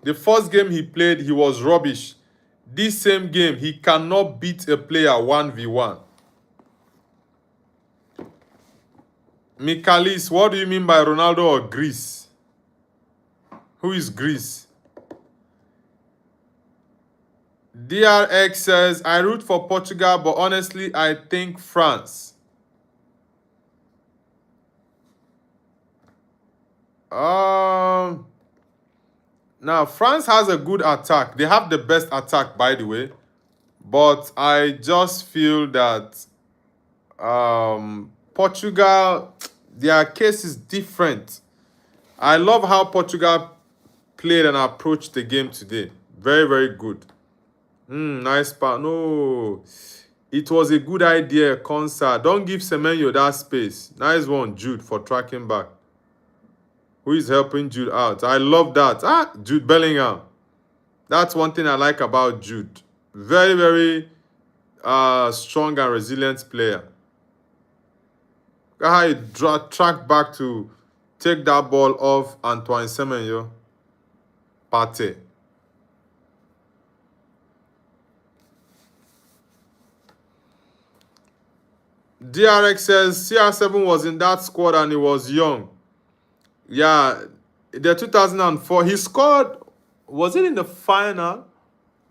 The first game he played, he was rubbish. This same game, he cannot beat a player 1v1. Mikalis, what do you mean by Ronaldo or Greece? Who is Greece? DRX says, I root for Portugal, but honestly, I think France. Now, France has a good attack. They have the best attack, by the way. But I just feel that Portugal, their case is different. I love how Portugal played and approached the game today. Very, very good. Nice part. No, it was a good idea, Konsa. Don't give Semenyo that space. Nice one, Jude, for tracking back. Who is helping Jude out? I love that. Jude Bellingham. That's one thing I like about Jude. Very, very strong and resilient player. Look how he tracked back to take that ball off Antoine Semenyo. Pate. DRX says CR7 was in that squad and he was young. Yeah, the 2004, he scored, was it in the final?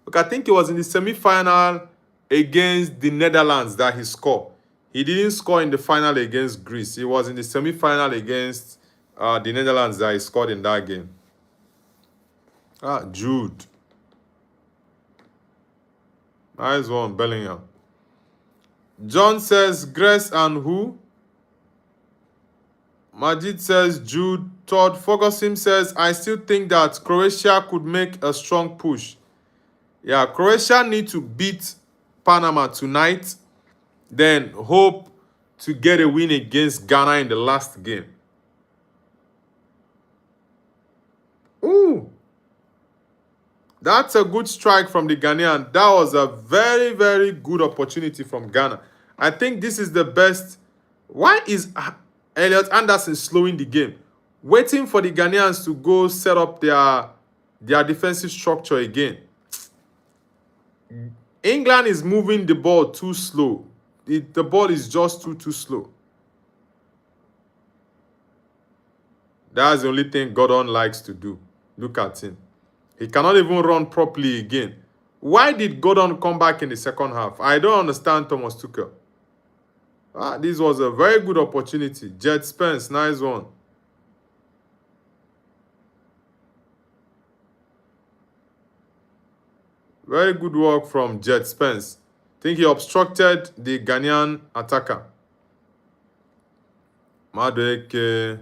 Look, I think it was in the semi-final against the Netherlands that he scored. He didn't score in the final against Greece. It was in the semi-final against the Netherlands that he scored in that game. Jude. Nice one, Bellingham. John says Grace and who? Majid says Jude. Todd Ferguson says, I still think that Croatia could make a strong push. Yeah, Croatia need to beat Panama tonight, then hope to get a win against Ghana in the last game. Ooh. That's a good strike from the Ghanaian. That was a very, very good opportunity from Ghana. I think this is the best. Why is Elliot Anderson slowing the game? Waiting for the Ghanaians to go set up their defensive structure again. England is moving the ball too slow. The ball is just too slow. That's the only thing Gordon likes to do. Look at him. He cannot even run properly again. Why did Gordon come back in the second half? I don't understand Thomas Tuchel. This was a very good opportunity. Jet Spence, nice one. Very good work from Jet Spence. I think he obstructed the Ghanaian attacker. Madueke.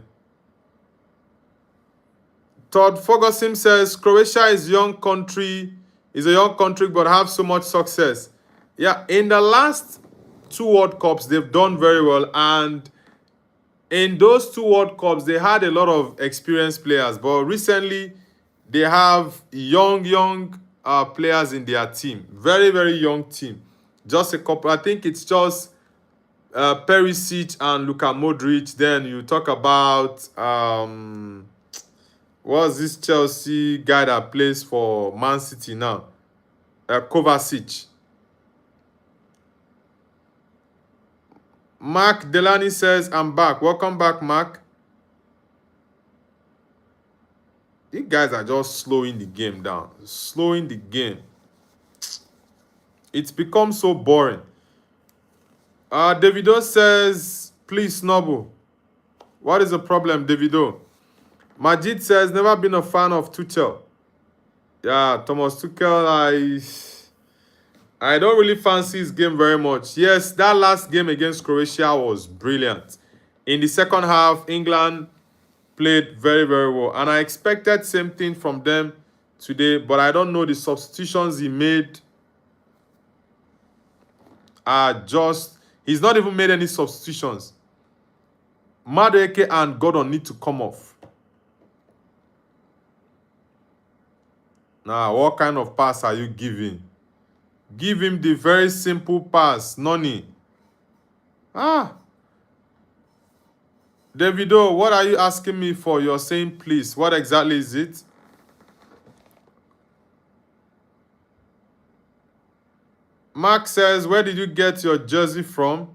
Todd Ferguson says Croatia is a young country, but have so much success. Yeah, in the last 2 World Cups, they've done very well, and in those 2 World Cups, they had a lot of experienced players, but recently they have young players in their team. Very, very young team. Just a couple. I think it's just Perisic and Luka Modric. Then you talk about what's this Chelsea guy that plays for Man City now? Kovacic. Mark Delany says, I'm back. Welcome back, Mark. These guys are just slowing the game down. Slowing the game. It's become so boring. Davido says, please, Snubble. What is the problem, Davido? Majid says, never been a fan of Tuchel. Yeah, Thomas Tuchel, I don't really fancy his game very much. Yes, that last game against Croatia was brilliant. In the second half, England played very, very well. And I expected same thing from them today, but I don't know, the substitutions he made are just... He's not even made any substitutions. Madueke and Gordon need to come off. Now, what kind of pass are you giving? Give him the very simple pass, Noni. Davido, what are you asking me for? You're saying please. What exactly is it? Mark says, where did you get your jersey from?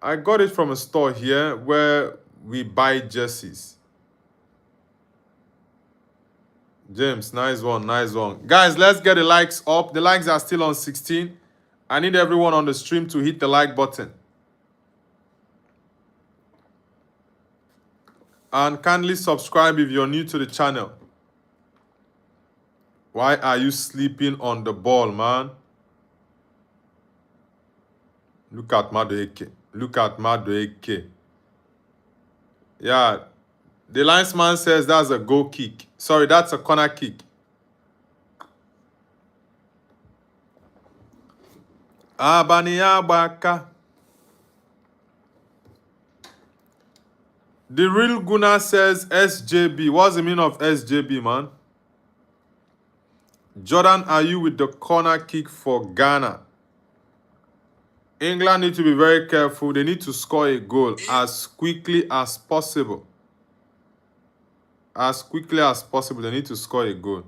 I got it from a store here where we buy jerseys. James, nice one, nice one. Guys, let's get the likes up. The likes are still on 16. I need everyone on the stream to hit the like button. And kindly subscribe if you're new to the channel. Why are you sleeping on the ball, man? Look at Madueke. Look at Madueke. Yeah. The linesman says that's a goal kick. Sorry, that's a corner kick. Abaniabaka. The real Guna says SJB. What's the meaning of SJB, man? Jordan, are you with the corner kick for Ghana? England need to be very careful. They need to score a goal as quickly as possible. As quickly as possible, they need to score a goal.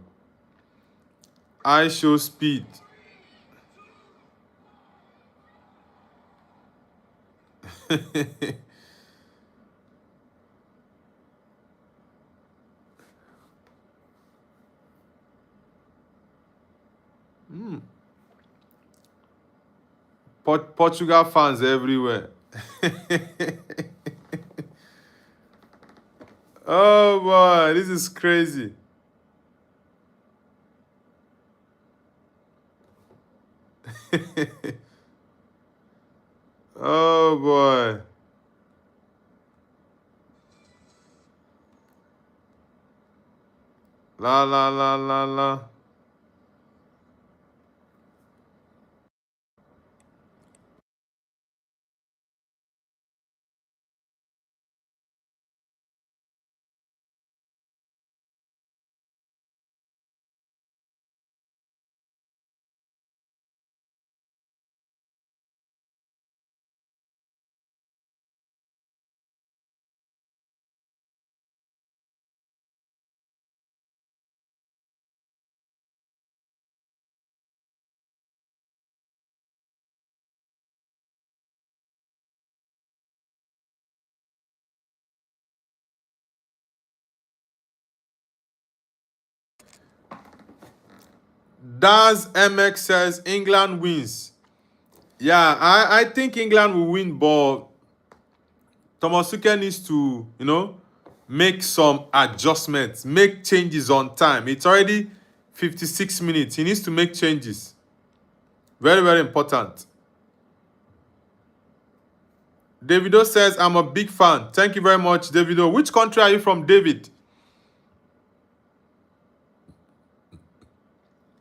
I show speed. Portugal fans everywhere. Oh boy, this is crazy. Oh boy. La la la la la. Daz MX says England wins. Yeah, I think England will win, but Thomas Tuchel needs to, make some adjustments, make changes on time. It's already 56 minutes. He needs to make changes. Very, very important. Davido says, I'm a big fan. Thank you very much, Davido. Which country are you from, David?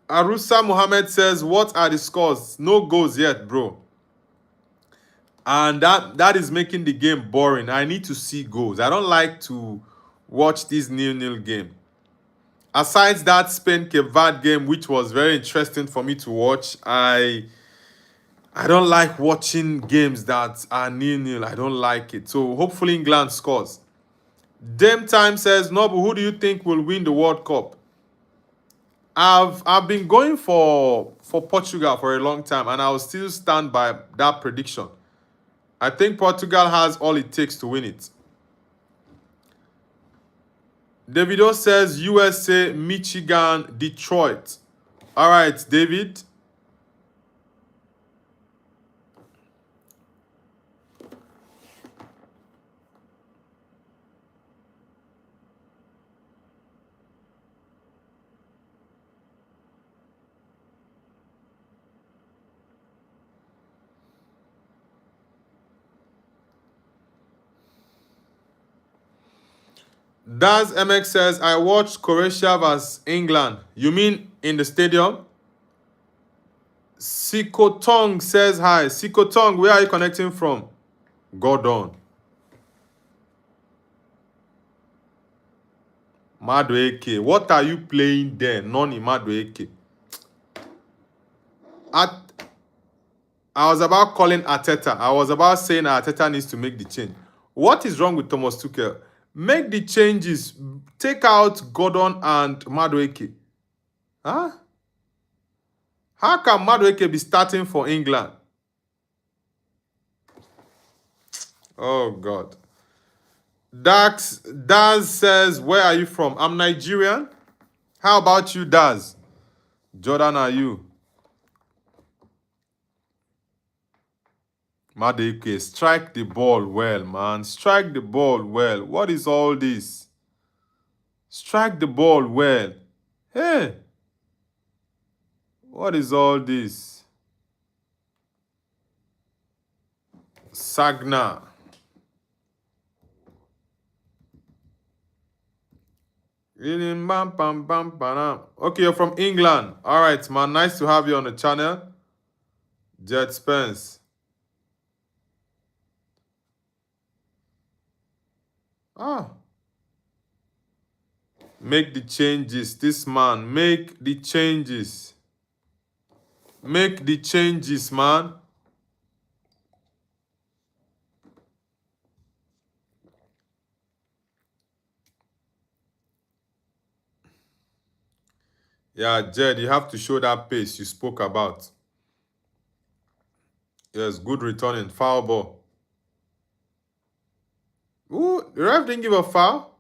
Arusa Mohammed says, what are the scores? No goals yet, bro. And that is making the game boring. I need to see goals. I don't like to watch this nil-nil game. Aside that Spain Cape Verde game, which was very interesting for me to watch, I don't like watching games that are nil-nil. I don't like it. So hopefully England scores. Dame Time says, Nobu, who do you think will win the World Cup? I've been going for Portugal for a long time, and I'll still stand by that prediction. I think Portugal has all it takes to win it. Davido says USA, Michigan, Detroit. All right, David. Daz MX says, I watched Croatia vs England. You mean in the stadium? Sikotong says hi. Sikotong, where are you connecting from? Gordon. Madueke. What are you playing there? Noni Madueke. I was about calling Arteta. I was about saying Arteta needs to make the change. What is wrong with Thomas Tuchel? Make the changes. Take out Gordon and Madueke. Huh? How can Madueke be starting for England? Oh, God. Daz says, where are you from? I'm Nigerian. How about you, Daz? Jordan, are you? Madueke, strike the ball well, man. Strike the ball well. What is all this? Strike the ball well. Hey, what is all this? Sagna. Okay, you're from England. All right, man. Nice to have you on the channel. Jet Spence. Ah. Make the changes. This man. Make the changes. Make the changes, man. Yeah, Jed, you have to show that pace you spoke about. Yes, good returning. Foul ball. Ooh, the ref didn't give a foul.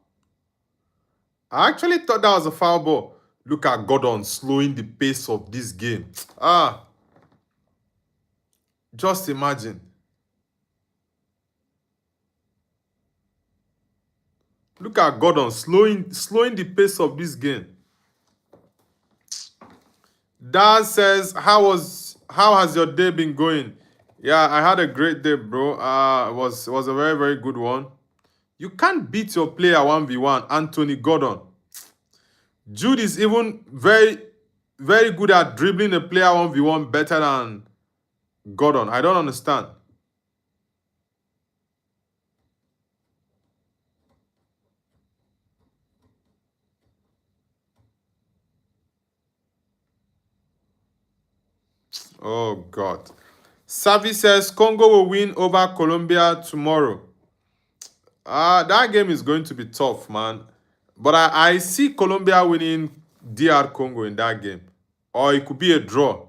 I actually thought that was a foul ball. Look at Gordon slowing the pace of this game. Ah, just imagine. Look at Gordon slowing the pace of this game. Dad says, how has your day been going? Yeah, I had a great day, bro. It was a very, very good one. You can't beat your player 1v1, Anthony Gordon. Jude is even very, very good at dribbling a player 1v1 better than Gordon. I don't understand. Oh, God. Savi says Congo will win over Colombia tomorrow. That game is going to be tough, man. But I see Colombia winning DR Congo in that game. Or it could be a draw.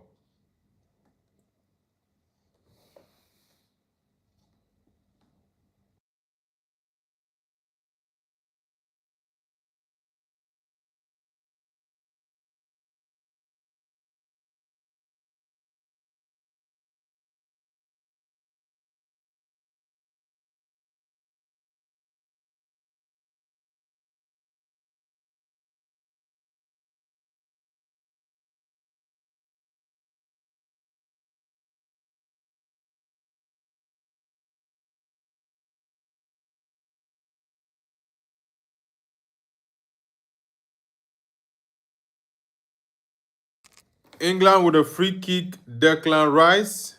England with a free kick. Declan Rice.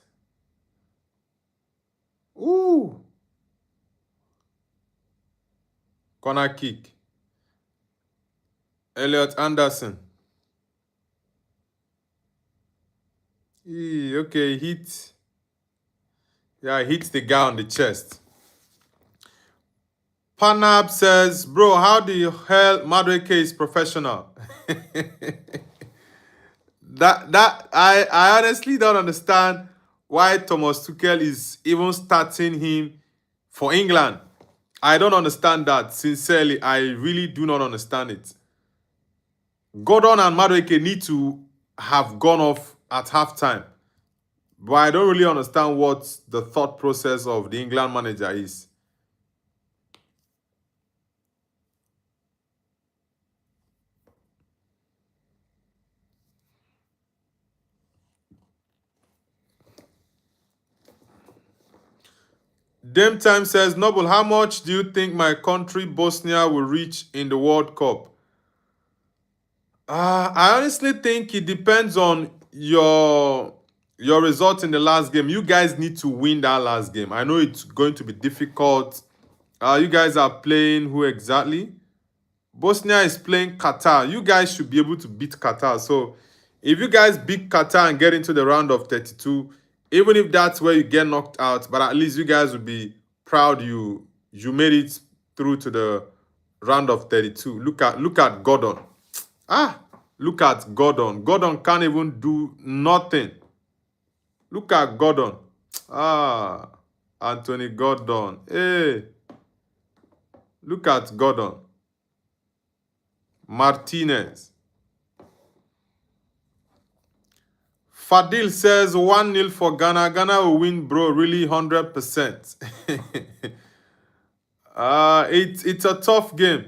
Ooh. Corner kick. Elliot Anderson. Okay, hit. Yeah, hits the guy on the chest. Panab says, bro, how the hell Madueke is professional? I honestly don't understand why Thomas Tuchel is even starting him for England. I don't understand that. Sincerely, I really do not understand it. Gordon and Madueke need to have gone off at halftime. But I don't really understand what the thought process of the England manager is. Dame Time says, Noble, how much do you think my country, Bosnia, will reach in the World Cup? I honestly think it depends on your result in the last game. You guys need to win that last game. I know it's going to be difficult. You guys are playing who exactly? Bosnia is playing Qatar. You guys should be able to beat Qatar. So if you guys beat Qatar and get into the round of 32, even if that's where you get knocked out, but at least you guys will be proud you made it through to the round of 32. Look at Gordon. Look at Gordon. Gordon can't even do nothing. Look at Gordon. Anthony Gordon. Hey. Look at Gordon. Martinez. Fadil says 1-0 for Ghana. Ghana will win, bro. Really 100%. It's a tough game.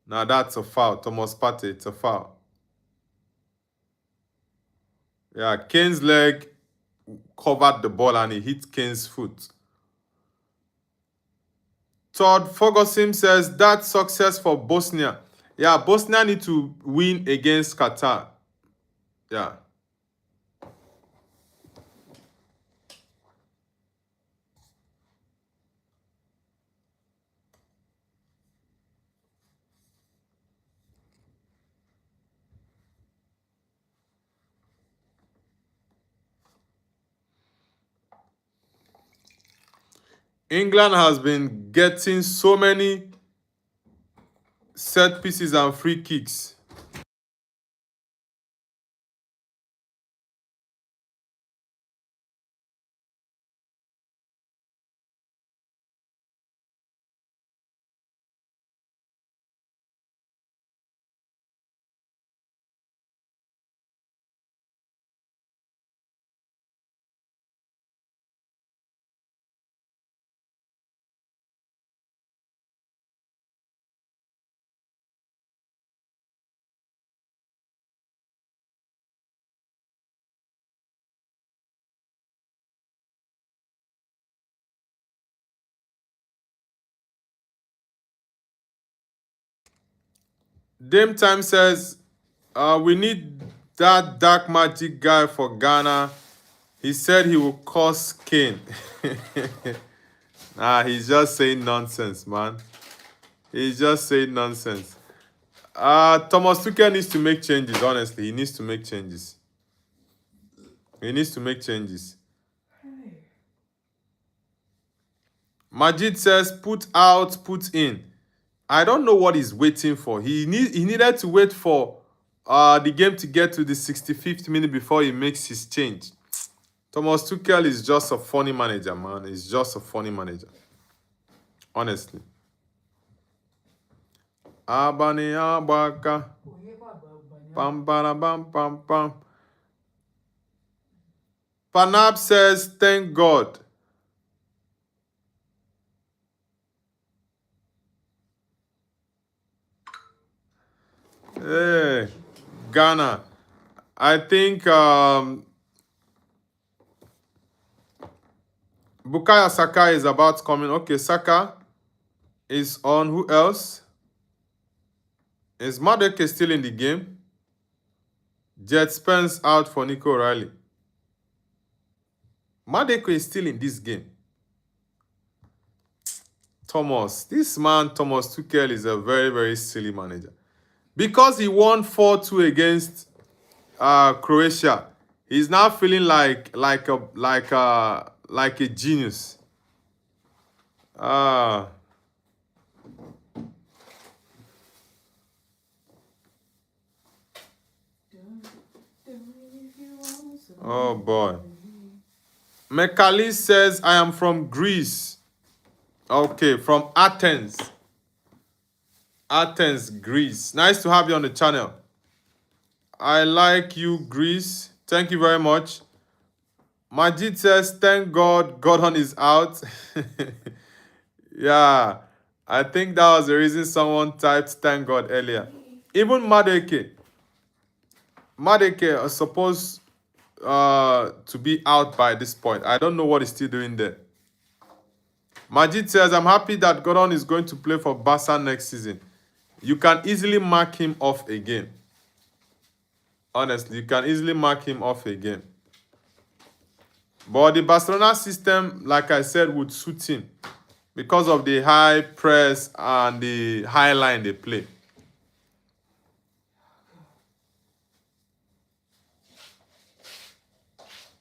Now that's a foul. Thomas Partey, it's a foul. Yeah, Kane's leg covered the ball and he hit Kane's foot. Todd Ferguson says that's success for Bosnia. Yeah, Bosnia need to win against Qatar. Yeah. England has been getting so many set pieces and free kicks. Dame Time says, we need that dark magic guy for Ghana. He said he will curse Kane. He's just saying nonsense, man. He's just saying nonsense. Thomas Tuchel needs to make changes, honestly. He needs to make changes. He needs to make changes. Majid says, put out, put in. I don't know what he's waiting for. He needed to wait for the game to get to the 65th minute before he makes his change. Thomas Tuchel is just a funny manager, man. He's just a funny manager. Honestly. Abani abaka. Pam pam pam pam pam. Panab says, thank God. Hey, Ghana. I think Bukayo Saka is about coming. Okay, Saka is on. Who else? Is Madueke still in the game? Jet Spence out for Nico O'Reilly. Madeko is still in this game. This man, Thomas Tuchel, is a very, very silly manager. Because he won 4-2 against Croatia, he's now feeling like a genius. Oh boy. Mekali says, I am from Greece. Okay, from Athens. Athens, Greece. Nice to have you on the channel. I like you, Greece. Thank you very much. Majid says, thank God Gordon is out. Yeah, I think that was the reason someone typed thank God earlier. Even Madeke is supposed to be out by this point. I don't know what he's still doing there. Majid says, I'm happy that Gordon is going to play for Barca next season. You can easily mark him off again. Honestly, you can easily mark him off again. But the Barcelona system, like I said, would suit him because of the high press and the high line they play.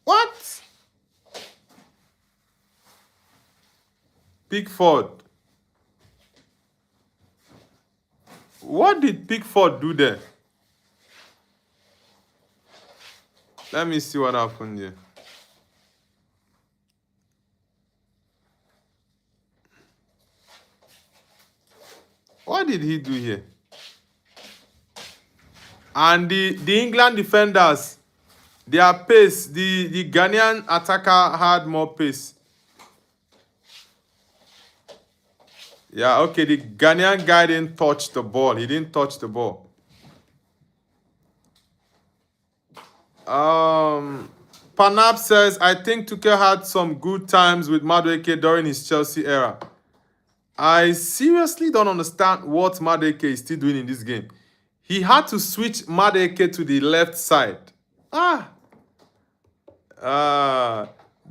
What? Pickford. What did Pickford do there? Let me see what happened here. What did he do here? And the England defenders, their pace, the Ghanaian attacker had more pace. Yeah, okay, the Ghanaian guy didn't touch the ball. He didn't touch the ball. Panap says, I think Tuchel had some good times with Madueke during his Chelsea era. I seriously don't understand what Madueke is still doing in this game. He had to switch Madueke to the left side. That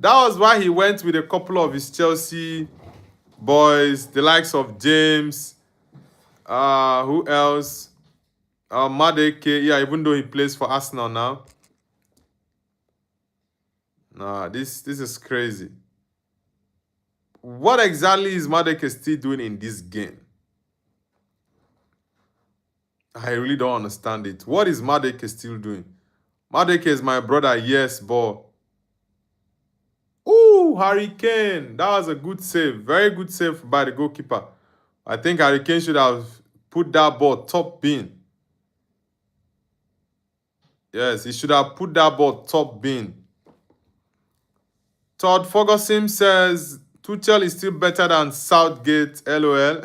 was why he went with a couple of his Chelsea boys, the likes of James. Who else? Madueke. Yeah, even though he plays for Arsenal now. Nah, this is crazy. What exactly is Madueke still doing in this game? I really don't understand it. What is Madueke still doing? Madueke is my brother, yes, but... Ooh, Harry Kane. That was a good save. Very good save by the goalkeeper. I think Harry Kane should have put that ball top bin. Yes, he should have put that ball top bin. Todd Ferguson says, Tuchel is still better than Southgate, LOL.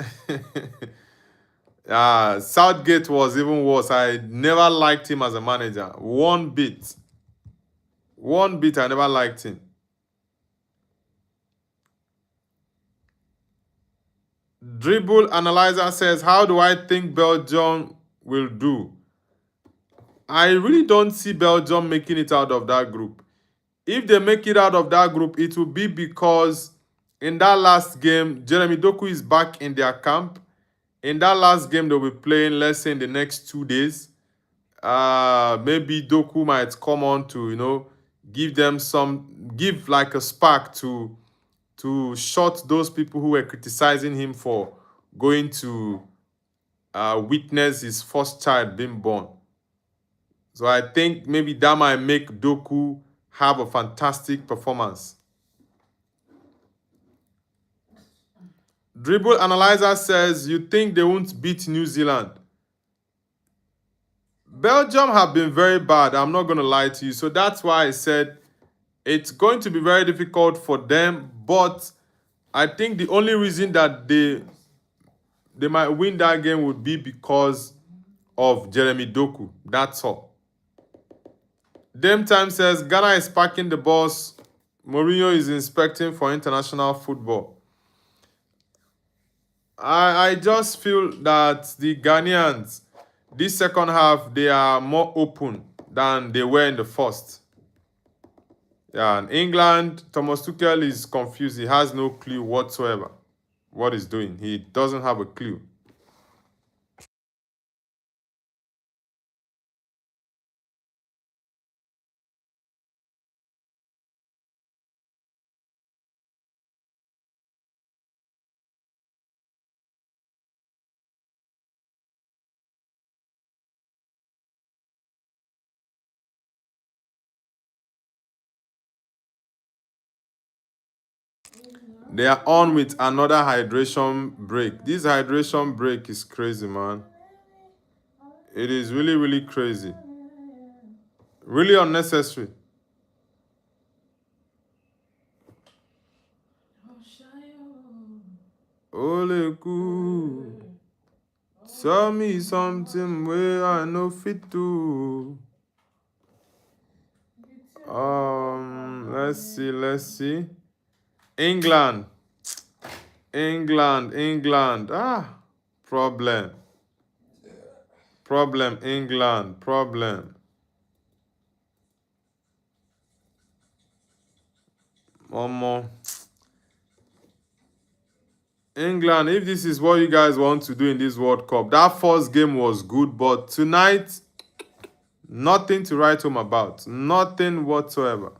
Southgate was even worse. I never liked him as a manager. One bit, I never liked him. Dribble Analyzer says, how do I think Belgium will do? I really don't see Belgium making it out of that group. If they make it out of that group, it will be because in that last game, Jeremy Doku is back in their camp. In that last game they'll be playing, let's say in the next 2 days, maybe Doku might come on to, give like a spark to shut those people who were criticizing him for going to witness his first child being born. So I think maybe that might make Doku have a fantastic performance. Dribble Analyzer says, you think they won't beat New Zealand? Belgium have been very bad. I'm not going to lie to you. So that's why I said it's going to be very difficult for them. But I think the only reason that they might win that game would be because of Jeremy Doku. That's all. Dame Time says, Ghana is packing the bus. Mourinho is inspecting for international football. I just feel that the Ghanaians, this second half, they are more open. than they were in the first. Yeah, and England, Thomas Tuchel is confused. He has no clue whatsoever what he's doing. He doesn't have a clue. They are on with another hydration break. This hydration break is crazy, man. It is really, really crazy. Really unnecessary. Oleku, tell me something where I know fit to. Let's see. England. England. Problem. Problem, England. Problem. Momo. England, if this is what you guys want to do in this World Cup, that first game was good, but tonight, nothing to write home about. Nothing whatsoever.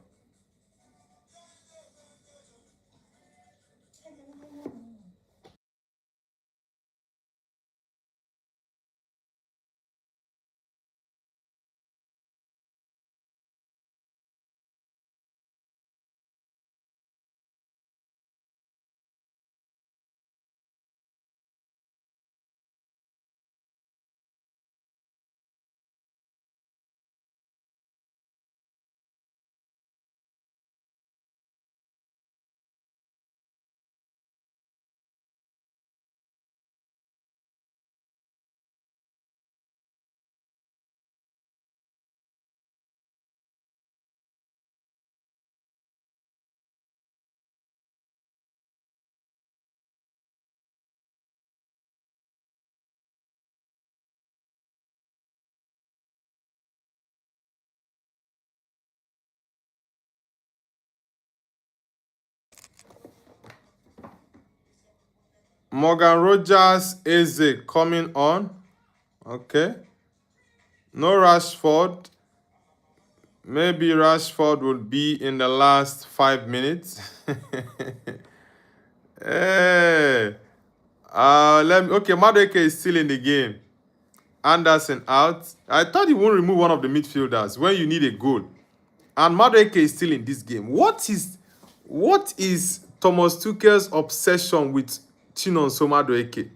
Morgan Rogers Eze coming on. Okay. No Rashford. Maybe Rashford will be in the last 5 minutes. Hey. Okay, Madueke is still in the game. Anderson out. I thought he won't remove one of the midfielders when you need a goal. And Madueke is still in this game. What is Thomas Tuchel's obsession with Chinonso Madueke?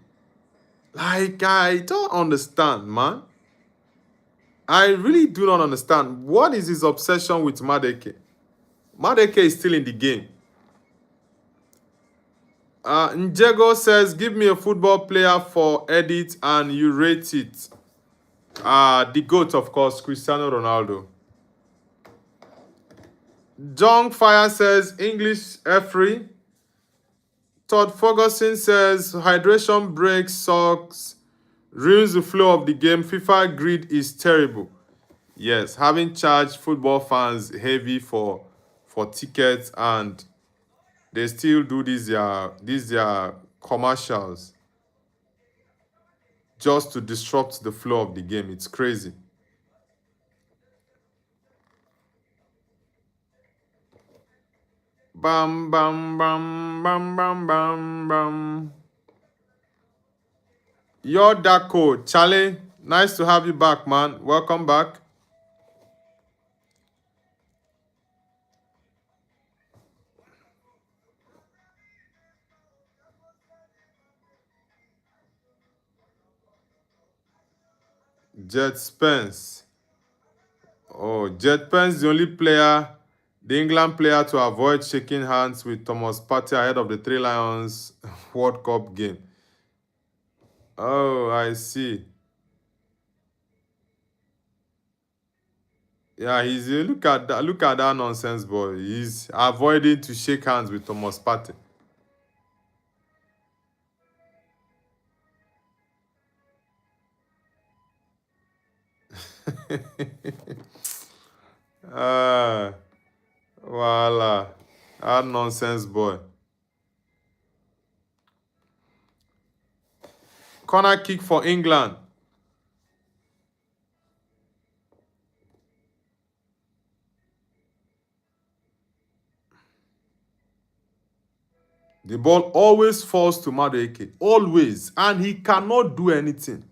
Like, I don't understand, man. I really do not understand. What is his obsession with Madueke? Madueke is still in the game. Njego says, give me a football player for edit and you rate it. The GOAT, of course, Cristiano Ronaldo. John Fire says, English referee. Todd Ferguson says, hydration break sucks, ruins the flow of the game. FIFA grid is terrible. Yes, having charged football fans heavy for tickets, and they still do these commercials just to disrupt the flow of the game. It's crazy. Bam, bam, bam, bam, bam, bam, bam. Your Daco, Charlie, nice to have you back, man. Welcome back. Jet Spence. Oh, Jet Spence, the only player, the England player to avoid shaking hands with Thomas Partey ahead of the Three Lions World Cup game. Oh, I see. Yeah, look at that nonsense boy. He's avoiding to shake hands with Thomas Partey. Voila. That nonsense boy. Corner kick for England. The ball always falls to Madueke. Always. And he cannot do anything.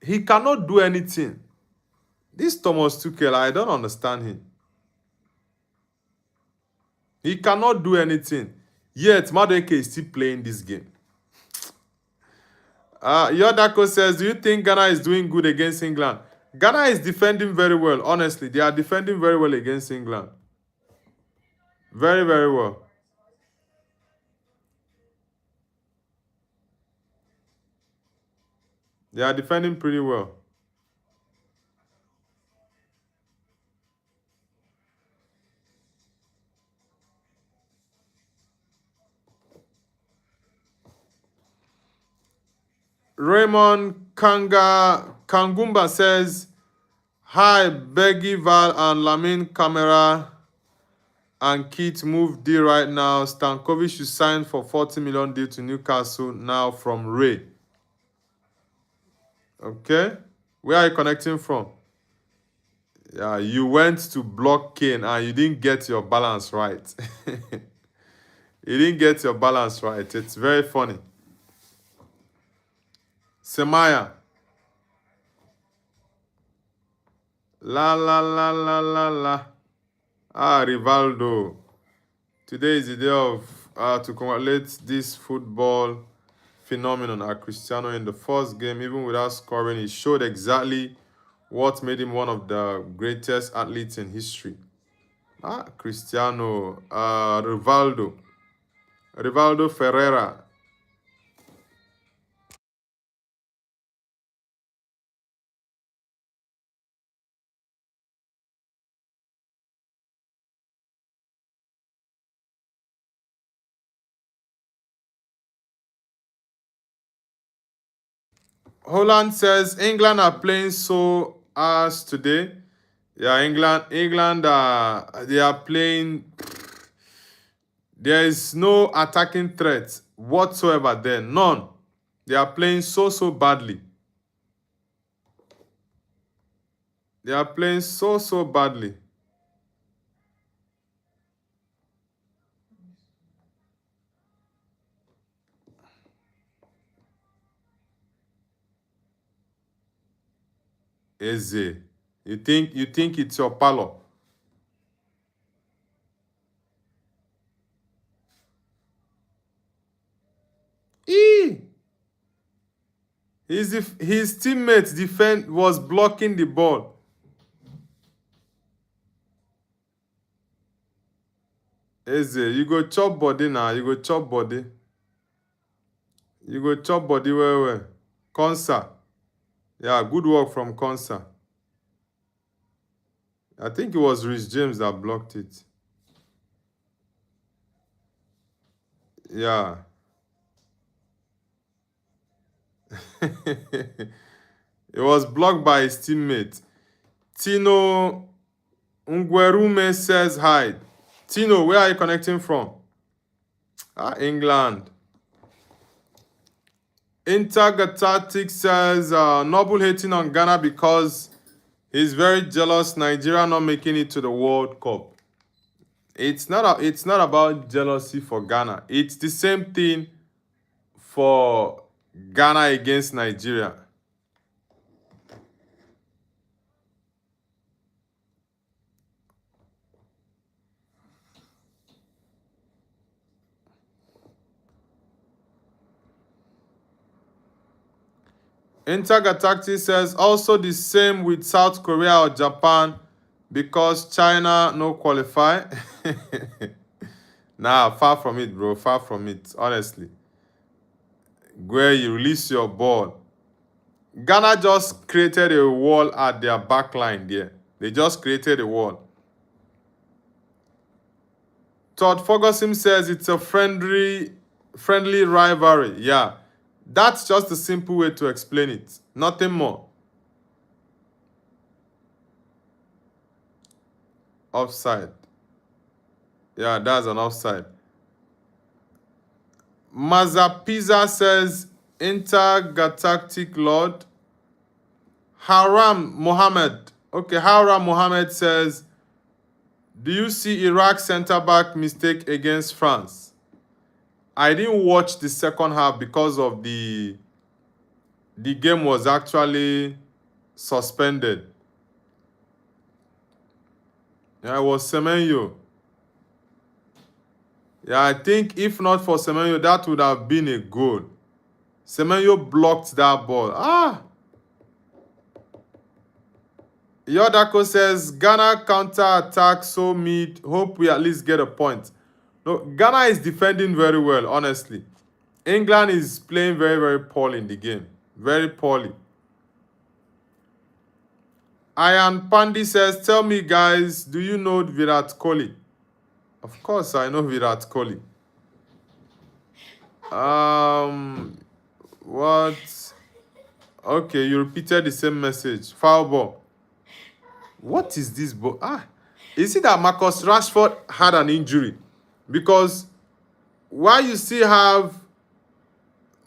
He cannot do anything. This Thomas Tuchel, I don't understand him. He cannot do anything. Yet, Madueke is still playing this game. Yodako says, do you think Ghana is doing good against England? Ghana is defending very well, honestly. They are defending very well against England. Very, very well. They are defending pretty well. Raymond Kangumba says, hi, Beggy, Val, and Lamin Camera and Keith move deal right now. Stankovic should sign for 40 million deal to Newcastle now from Ray. Okay. Where are you connecting from? Yeah, you went to block Kane and you didn't get your balance right. You didn't get your balance right. It's very funny. Semaya. La la la la la la. Rivaldo. Today is the day of to congratulate this football phenomenon at Cristiano in the first game, even without scoring. He showed exactly what made him one of the greatest athletes in history. Cristiano, Rivaldo Ferreira. Holland says England are playing so as today. Yeah, England, they are playing. There is no attacking threat whatsoever there. None. They are playing so badly. They are playing so badly. Eze. You think it's your palo? His teammates was blocking the ball. Eze, you go chop body now. You go chop body. You go chop body well. Konsa. Yeah, good work from Konsa. I think it was Rich James that blocked it. Yeah. It was blocked by his teammate. Tino Ngwerume says hi. Tino, where are you connecting from? England. Intergalactic says Noble hating on Ghana because he's very jealous Nigeria not making it to the World Cup. It's not about jealousy for Ghana. It's the same thing for Ghana against Nigeria. Intergalactic says also the same with South Korea or Japan because China no qualify. Nah, far from it, bro. Far from it, honestly. Where you release your ball. Ghana just created a wall at their back line there. They just created a wall. Todd Ferguson says it's a friendly rivalry. Yeah. That's just a simple way to explain it. Nothing more. Offside. Yeah, that's an offside. Mazapiza says intergalactic lord. Haram Mohammed. Okay, Haram Mohammed says, do you see Iraq center back mistake against France? I didn't watch the second half because of the game was actually suspended. Yeah, it was Semenyo. Yeah, I think if not for Semenyo, that would have been a goal. Semenyo blocked that ball. Yodako says, Ghana counter-attack so mid. Hope we at least get a point. No, Ghana is defending very well, honestly. England is playing very, very poorly in the game. Very poorly. Ayan Pandi says, tell me guys, do you know Virat Kohli? Of course I know Virat Kohli. What? Okay, you repeated the same message. Foul ball. What is this ball? Is it that Marcus Rashford had an injury? Because why you still have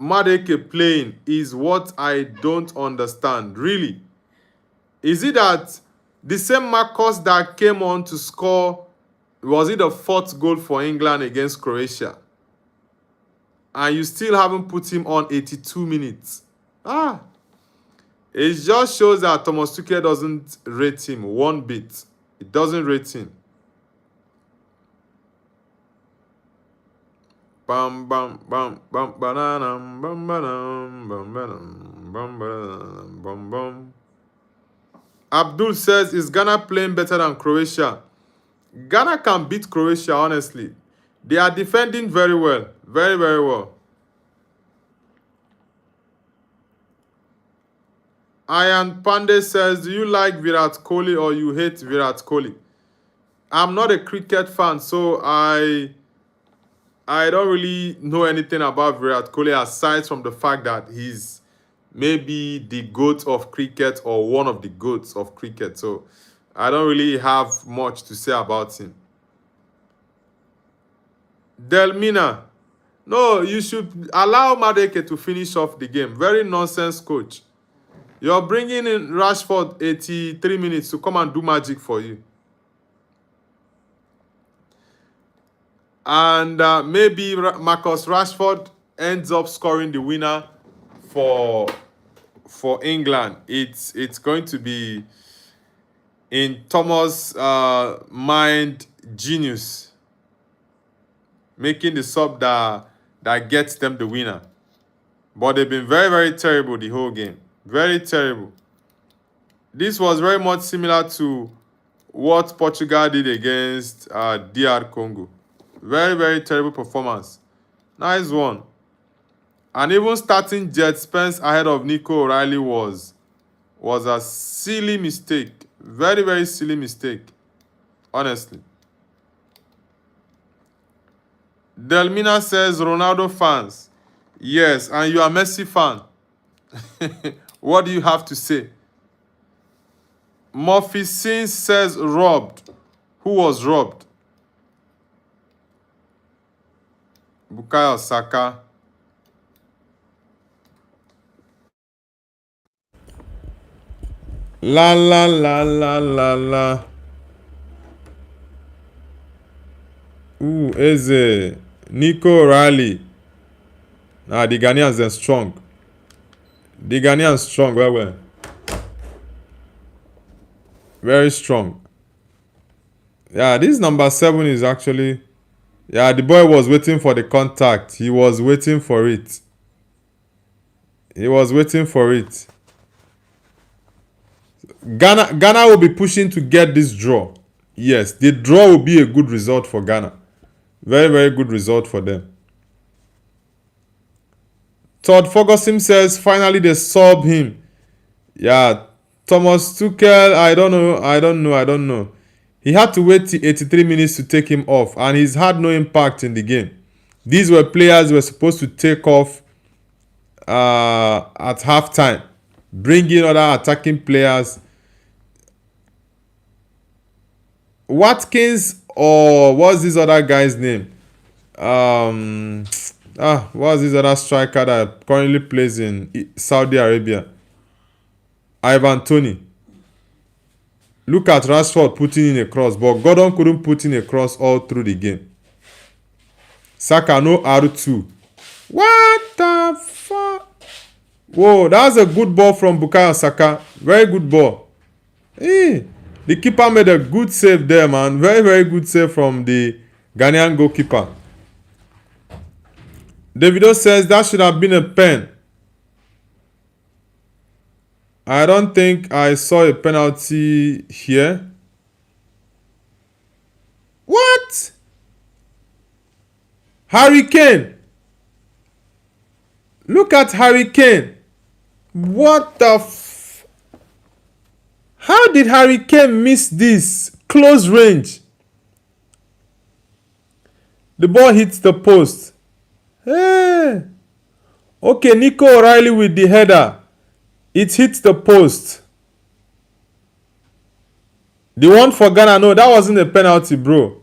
Madeke playing is what I don't understand, really. Is it that the same Marcus that came on to score, was it the fourth goal for England against Croatia? And you still haven't put him on 82 minutes. It just shows that Thomas Tuchel doesn't rate him one bit. It doesn't rate him. Bam bam bam bam banana bam banam bam banam bam banam bam bam. Abdul says, is Ghana playing better than Croatia? Ghana can beat Croatia, honestly. They are defending very well. Very, very well. Ayan Pandey says, do you like Virat Kohli or you hate Virat Kohli? I'm not a cricket fan, so I don't really know anything about Virat Kohli aside from the fact that he's maybe the GOAT of cricket or one of the GOATs of cricket. So I don't really have much to say about him. Delmina. No, you should allow Madeke to finish off the game. Very nonsense, coach. You're bringing in Rashford 83 minutes to come and do magic for you. And maybe Marcus Rashford ends up scoring the winner for England. It's going to be in Thomas' mind genius, making the sub that gets them the winner. But they've been very, very terrible the whole game. Very terrible. This was very much similar to what Portugal did against DR Congo. Very, very terrible performance. Nice one. And even starting Jet Spence ahead of Nico O'Reilly was a silly mistake. Very, very silly mistake. Honestly. Delmina says, Ronaldo fans. Yes, and you are Messi fan. What do you have to say? Murphy Sins says, robbed. Who was robbed? Bukayo Saka. La la la la la la. Ooh, Eze. Nico O'Reilly. The Ghanaians are strong. The Ghanaians strong, well. Very strong. Yeah, this number 7 is actually... Yeah, the boy was waiting for the contact. He was waiting for it. Ghana will be pushing to get this draw. Yes, the draw will be a good result for Ghana. Very, very good result for them. Todd Ferguson says, finally they sub him. Yeah, Thomas Tuchel, I don't know. He had to wait till 83 minutes to take him off, and he's had no impact in the game. These were players who were supposed to take off at halftime. Bring in other attacking players. Watkins, or what's this other guy's name? What's this other striker that currently plays in Saudi Arabia? Ivan Toney. Look at Rashford putting in a cross, but Gordon couldn't put in a cross all through the game. Saka no R2. What the fuck? Whoa, that's a good ball from Bukayo Saka. Very good ball. Hey, the keeper made a good save there, man. Very, very good save from the Ghanaian goalkeeper. Davido says that should have been a pen. I don't think I saw a penalty here. What? Harry Kane. Look at Harry Kane. What the How did Harry Kane miss this? Close range. The ball hits the post. Hey. Okay, Nico O'Reilly with the header. It hits the post. The one for Ghana, no, that wasn't a penalty, bro.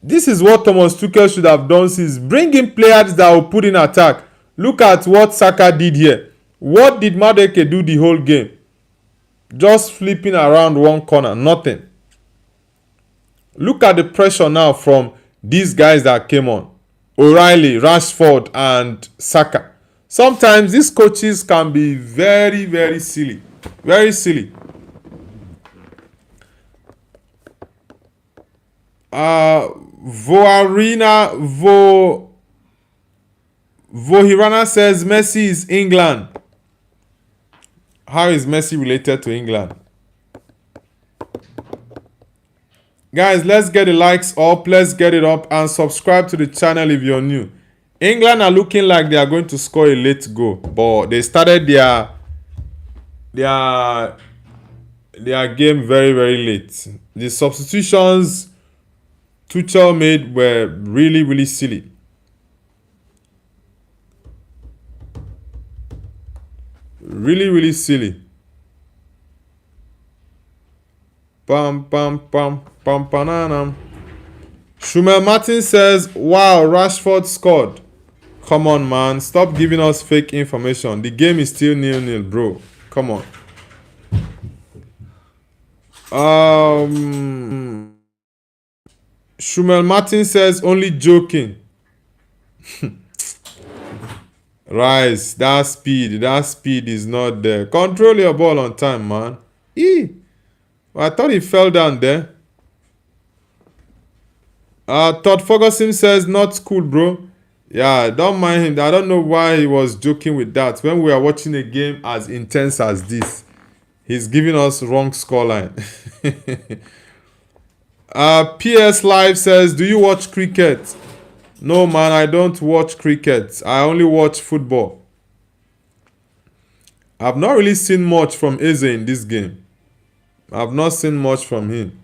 This is what Thomas Tuchel should have done since. Bring in players that will put in attack. Look at what Saka did here. What did Madueke do the whole game? Just flipping around one corner, nothing. Look at the pressure now from these guys that came on. O'Reilly, Rashford, and Saka. Sometimes these coaches can be very, very silly. Very silly. Vohirana says Messi is England. How is Messi related to England? Guys, let's get the likes up. Let's get it up and subscribe to the channel if you're new. England are looking like they are going to score a late goal, but they started their game very, very late. The substitutions Tuchel made were really, really silly. Really, really silly. Pam pam pam pam pananam. Shumel Martin says, wow, Rashford scored. Come on, man. Stop giving us fake information. The game is still 0-0, bro. Come on. Shumel Martin says, only joking. Rice, that speed is not there. Control your ball on time, man. I thought he fell down there. Todd Ferguson says, not cool, bro. Yeah, don't mind him. I don't know why he was joking with that. When we are watching a game as intense as this, he's giving us wrong scoreline. PS Live says, do you watch cricket? No, man, I don't watch cricket. I only watch football. I've not really seen much from Eze in this game. I've not seen much from him.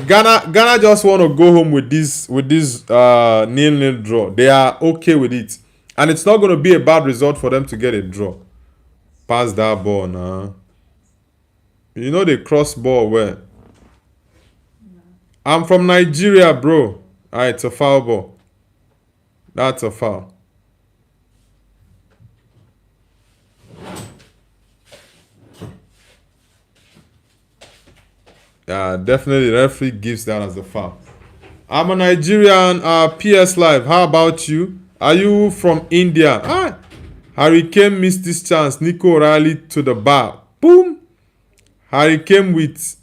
Ghana just want to go home with this 0-0 draw. They are okay with it. And it's not going to be a bad result for them to get a draw. Pass that ball now. You know they cross ball where? I'm from Nigeria, bro. Alright, it's a foul ball. That's a foul. Yeah, definitely the referee gives that as a foul. I'm a Nigerian. PS Live, how about you? Are you from India? Harry Kane missed this chance. Nico O'Reilly to the bar. Boom. Harry Kane with...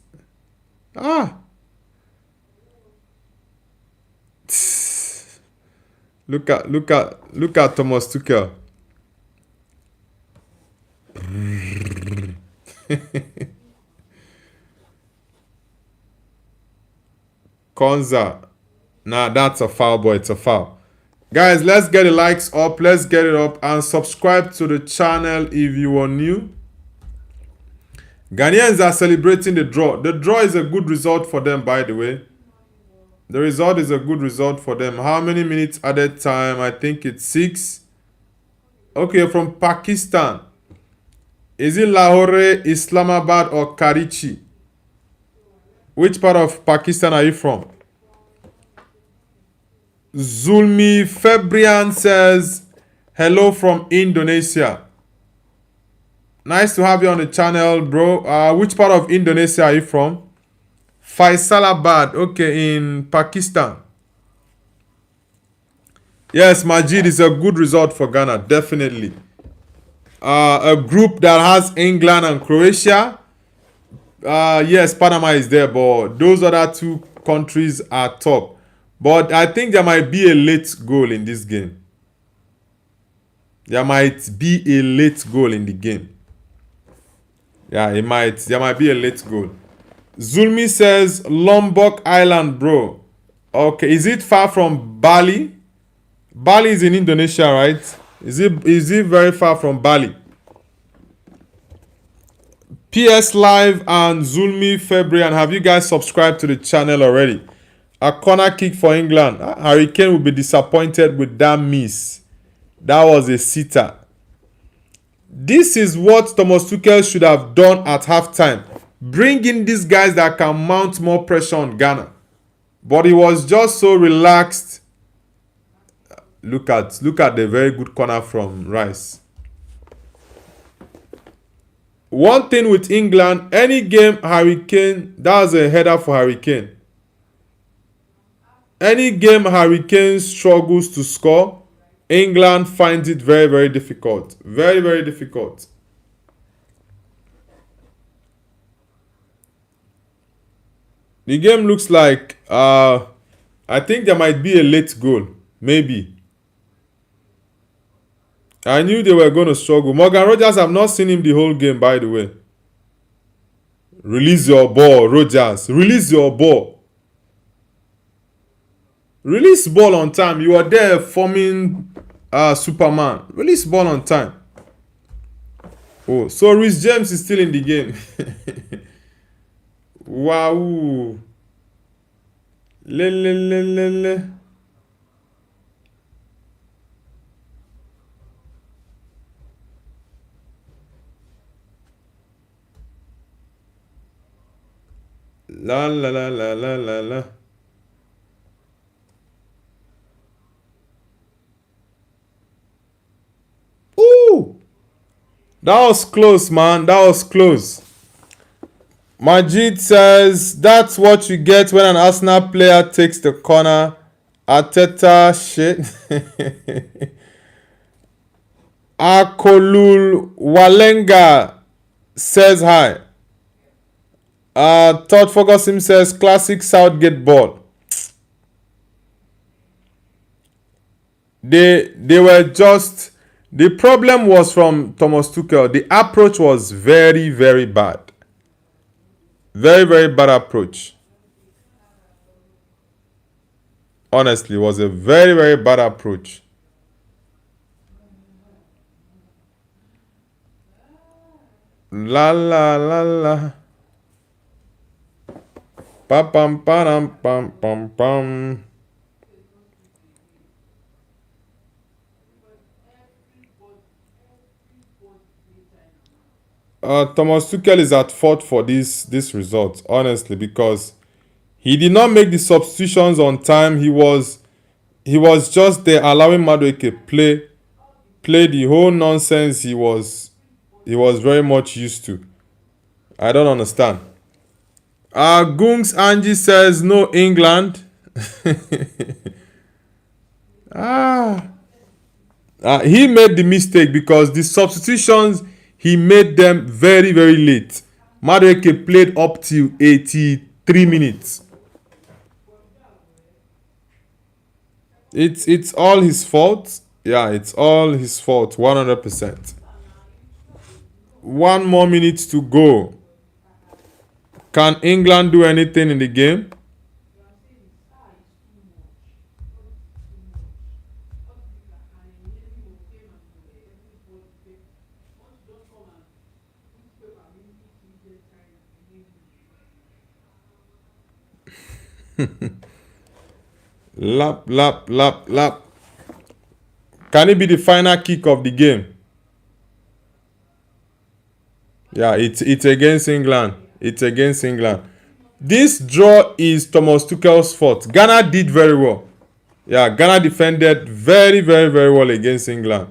Look at Thomas Tuchel. Konza. Nah, that's a foul, boy. It's a foul. Guys, let's get the likes up. Let's get it up. And subscribe to the channel if you are new. Ghanaians are celebrating the draw. The draw is a good result for them, by the way. The result is a good result for them. How many minutes added time? I think it's 6. Okay, from Pakistan. Is it Lahore, Islamabad, or Karachi? Which part of Pakistan are you from? Zulmi Febrian says, hello from Indonesia. Nice to have you on the channel, bro. Which part of Indonesia are you from? Faisalabad, okay, in Pakistan. Yes, Majid is a good result for Ghana, definitely. A group that has England and Croatia. Yes, Panama is there, but those other two countries are top. But I think there might be a late goal in this game. There might be a late goal in the game. Yeah, it might. There might be a late goal. Zulmi says Lombok Island, bro. Okay, is it far from Bali? Bali is in Indonesia, right? Is it very far from Bali? PS Live and Zulmi Febrian, have you guys subscribed to the channel already? A corner kick for England. Harry Kane will be disappointed with that miss. That was a sitter. This is what Thomas Tuchel should have done at halftime. Bring in these guys that can mount more pressure on Ghana. But he was just so relaxed. Look at the very good corner from Rice. One thing with England, any game Harry Kane, that was a header for Harry Kane. Any game Harry Kane struggles to score, England finds it very, very difficult. Very, very difficult. The game looks like, I think there might be a late goal. Maybe. I knew they were going to struggle. Morgan Rogers, I've not seen him the whole game, by the way. Release your ball, Rogers. Release your ball. Release ball on time. You are there forming Superman. Release ball on time. Oh, so Rhys James is still in the game. Wow. Le. La. Ooh! That was close, man. That was close. Majid says, that's what you get when an Arsenal player takes the corner. Arteta shit. Akolul Walenga says hi. Todd Ferguson says classic Southgate ball. They were just, the problem was from Thomas Tuchel. The approach was very, very bad. Very, very bad approach. Honestly, it was a very, very bad approach. La. Pam. Thomas Tuchel is at fault for this result, honestly, because he did not make the substitutions on time. He was just there allowing Madueke play the whole nonsense he was very much used to. I don't understand. Gungs Angie says no England. He made the mistake because the substitutions, he made them very, very late. Madueke played up to 83 minutes. It's all his fault. Yeah, it's all his fault, 100%. 1 more minute to go. Can England do anything in the game? Lap. Can it be the final kick of the game? Yeah, it's against England. It's against England. This draw is Thomas Tuchel's fault. Ghana did very well. Yeah, Ghana defended very, very, very well against England.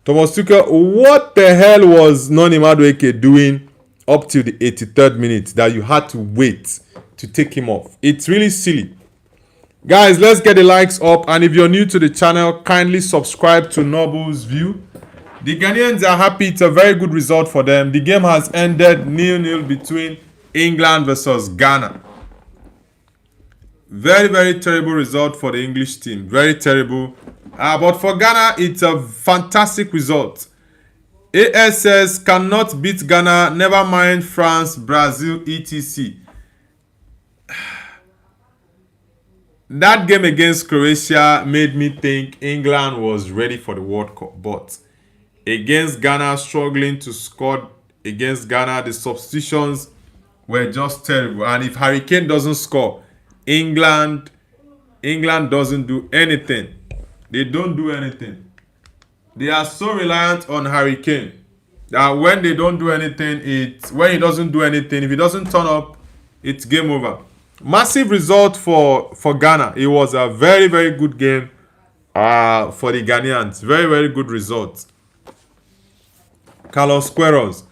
Thomas Tuchel, what the hell was Noni Madueke doing up till the 83rd minute that you had to wait to take him off? It's really silly. Guys, let's get the likes up, and if you're new to the channel, kindly subscribe to Noble's View. The Ghanaians are happy. It's a very good result for them. The game has ended 0-0 between England versus Ghana. Very, very terrible result for the English team. Very terrible. But for Ghana, it's a fantastic result. AS says cannot beat Ghana, never mind France, Brazil, etc. That game against Croatia made me think England was ready for the World Cup. But against Ghana, struggling to score against Ghana, the substitutions were just terrible. And if Harry Kane doesn't score, England doesn't do anything. They don't do anything. They are so reliant on Harry Kane that when they don't do anything, when he doesn't do anything, if he doesn't turn up, it's game over. Massive result for Ghana. It was a very, very good game for the Ghanaians. Very, very good result. Carlos Queiroz.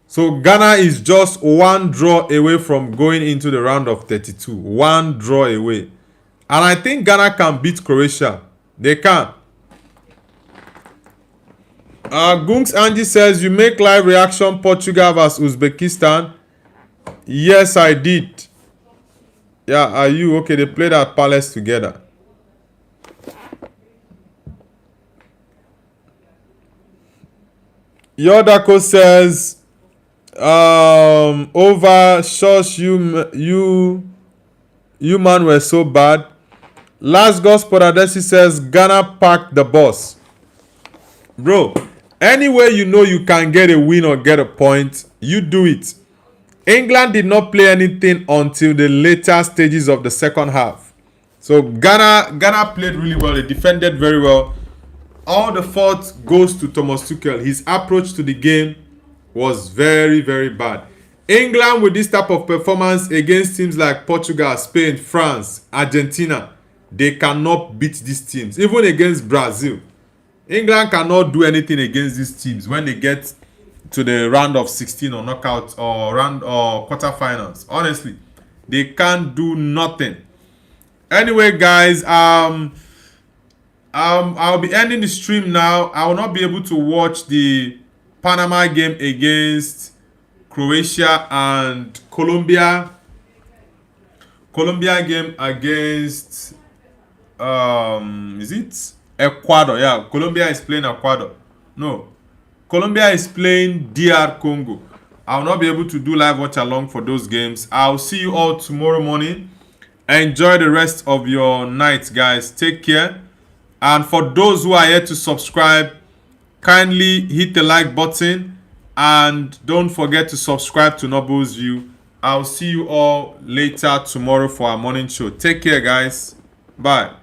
So Ghana is just one draw away from going into the round of 32. One draw away. And I think Ghana can beat Croatia. They can. Gunks Angie says, you make live reaction Portugal vs Uzbekistan. Yes, I did. Yeah, are you? Okay, they played at Palace together. Yodako says, over shush you man were so bad. Last Gospel Adesi says Ghana packed the bus. Bro, anywhere you know you can get a win or get a point, you do it. England did not play anything until the later stages of the second half. So Ghana played really well. They defended very well. All the fault goes to Thomas Tuchel. His approach to the game was very, very bad. England with this type of performance against teams like Portugal, Spain, France, Argentina, they cannot beat these teams. Even against Brazil, England cannot do anything against these teams when they get to the round of 16 or knockout or round or quarterfinals. Honestly, they can't do nothing. Anyway, guys, I'll be ending the stream now. I will not be able to watch the Panama game against Croatia and Colombia. Colombia game against is it Ecuador? Yeah, Colombia is playing Ecuador. No, Colombia is playing DR Congo. I will not be able to do live watch along for those games. I'll see you all tomorrow morning. Enjoy the rest of your night, guys. Take care. And for those who are yet to subscribe, kindly hit the like button and don't forget to subscribe to Noble's View. I'll see you all later tomorrow for our morning show. Take care, guys. Bye.